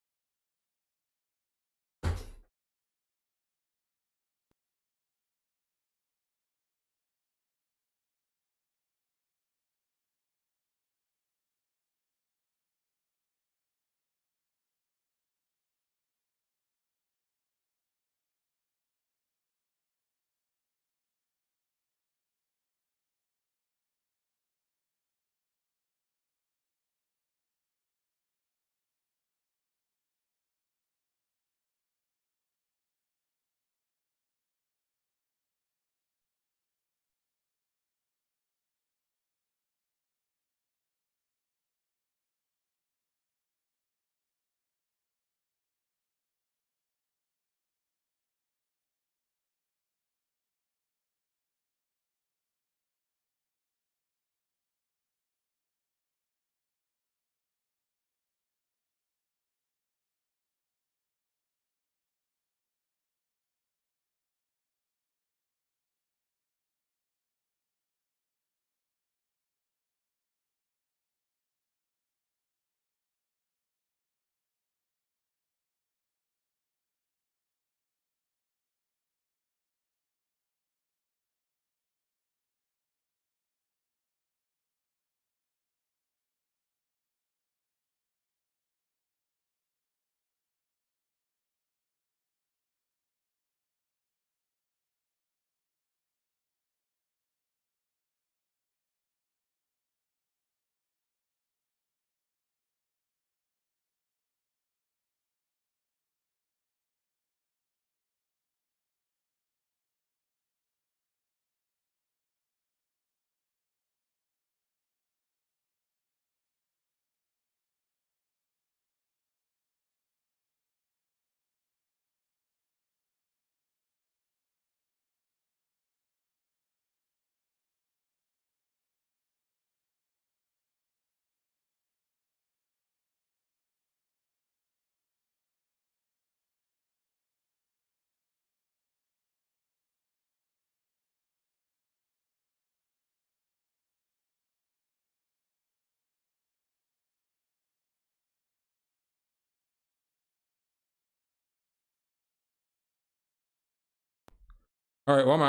All right, well, I'm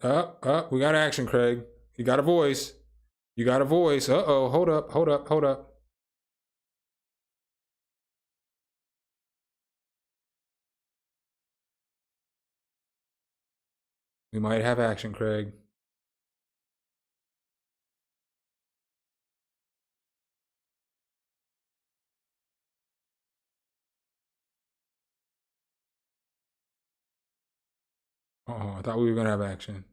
out. We got action, Craig. You got a voice. You got a voice. Uh-oh, hold up, hold up, hold up. We might have action, Craig. Oh, I thought we were gonna have action.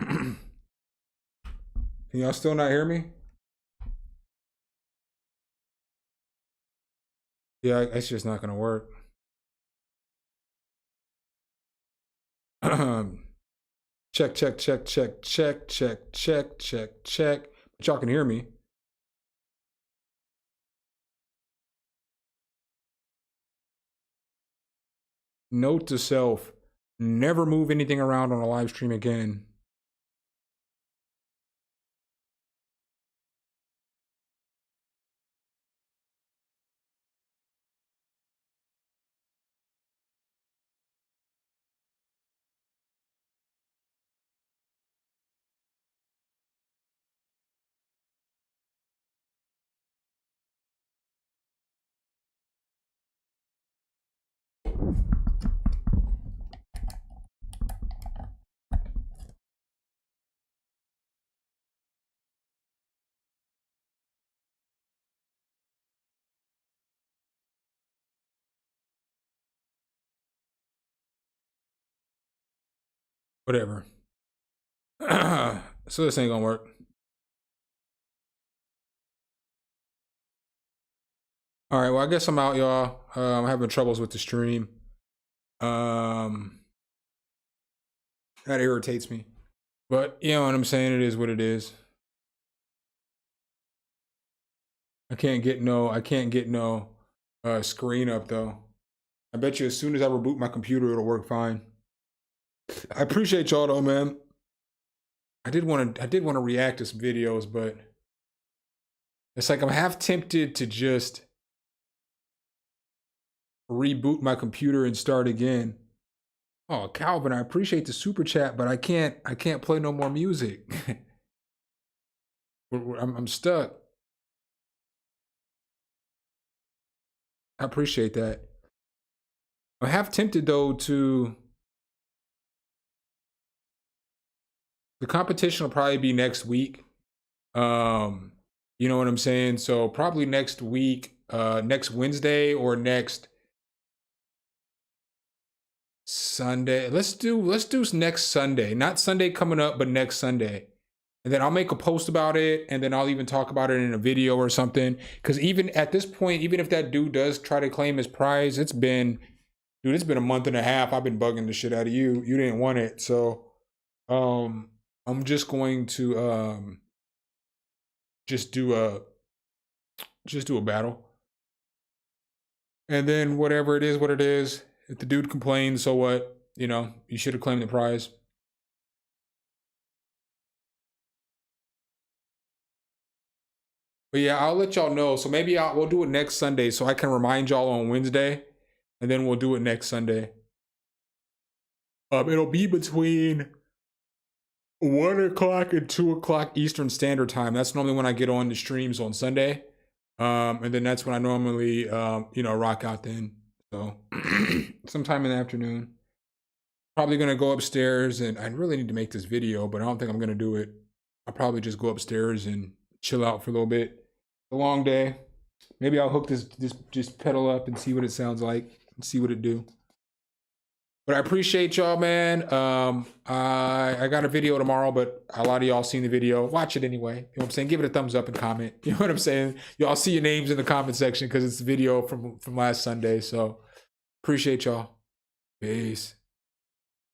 Can y'all still not hear me? Yeah, it's just not gonna work. Check, check, check, check, check, check, check, check, check. But y'all can hear me. Note to self, never move anything around on a live stream again. Whatever. So this ain't gonna work. All right, well, I guess I'm out, y'all. I'm having troubles with the stream. That irritates me. But you know what I'm saying? It is what it is. I can't get no screen up though. I bet you as soon as I reboot my computer, it'll work fine. I appreciate y'all though, man. I did want to react to some videos, but it's like I'm half tempted to just reboot my computer and start again. Oh, Calvin, I appreciate the super chat, but I can't play no more music. I'm stuck. I appreciate that. I'm half tempted though to. The competition will probably be next week. You know what I'm saying? So probably next week, next Wednesday or next Sunday. Let's do next Sunday. Not Sunday coming up, but next Sunday. And then I'll make a post about it, and then I'll even talk about it in a video or something. Because even at this point, even if that dude does try to claim his prize, it's been a month and a half. I've been bugging the shit out of you. You didn't want it. So I'm just going to just do a battle. And then whatever it is, what it is. If the dude complains, so what? You know, you should have claimed the prize. But yeah, I'll let y'all know. So maybe we'll do it next Sunday so I can remind y'all on Wednesday. And then we'll do it next Sunday. It'll be between 1 o'clock and 2 o'clock Eastern Standard Time. That's normally when I get on the streams on Sunday. And then that's when I normally, rock out then. So sometime in the afternoon. Probably going to go upstairs, and I really need to make this video, but I don't think I'm going to do it. I'll probably just go upstairs and chill out for a little bit. A long day. Maybe I'll hook this just pedal up and see what it sounds like and see what it do. But I appreciate y'all, man. I got a video tomorrow, but a lot of y'all seen the video. Watch it anyway. You know what I'm saying? Give it a thumbs up and comment. You know what I'm saying? Y'all see your names in the comment section because it's the video from last Sunday. So appreciate y'all. Peace.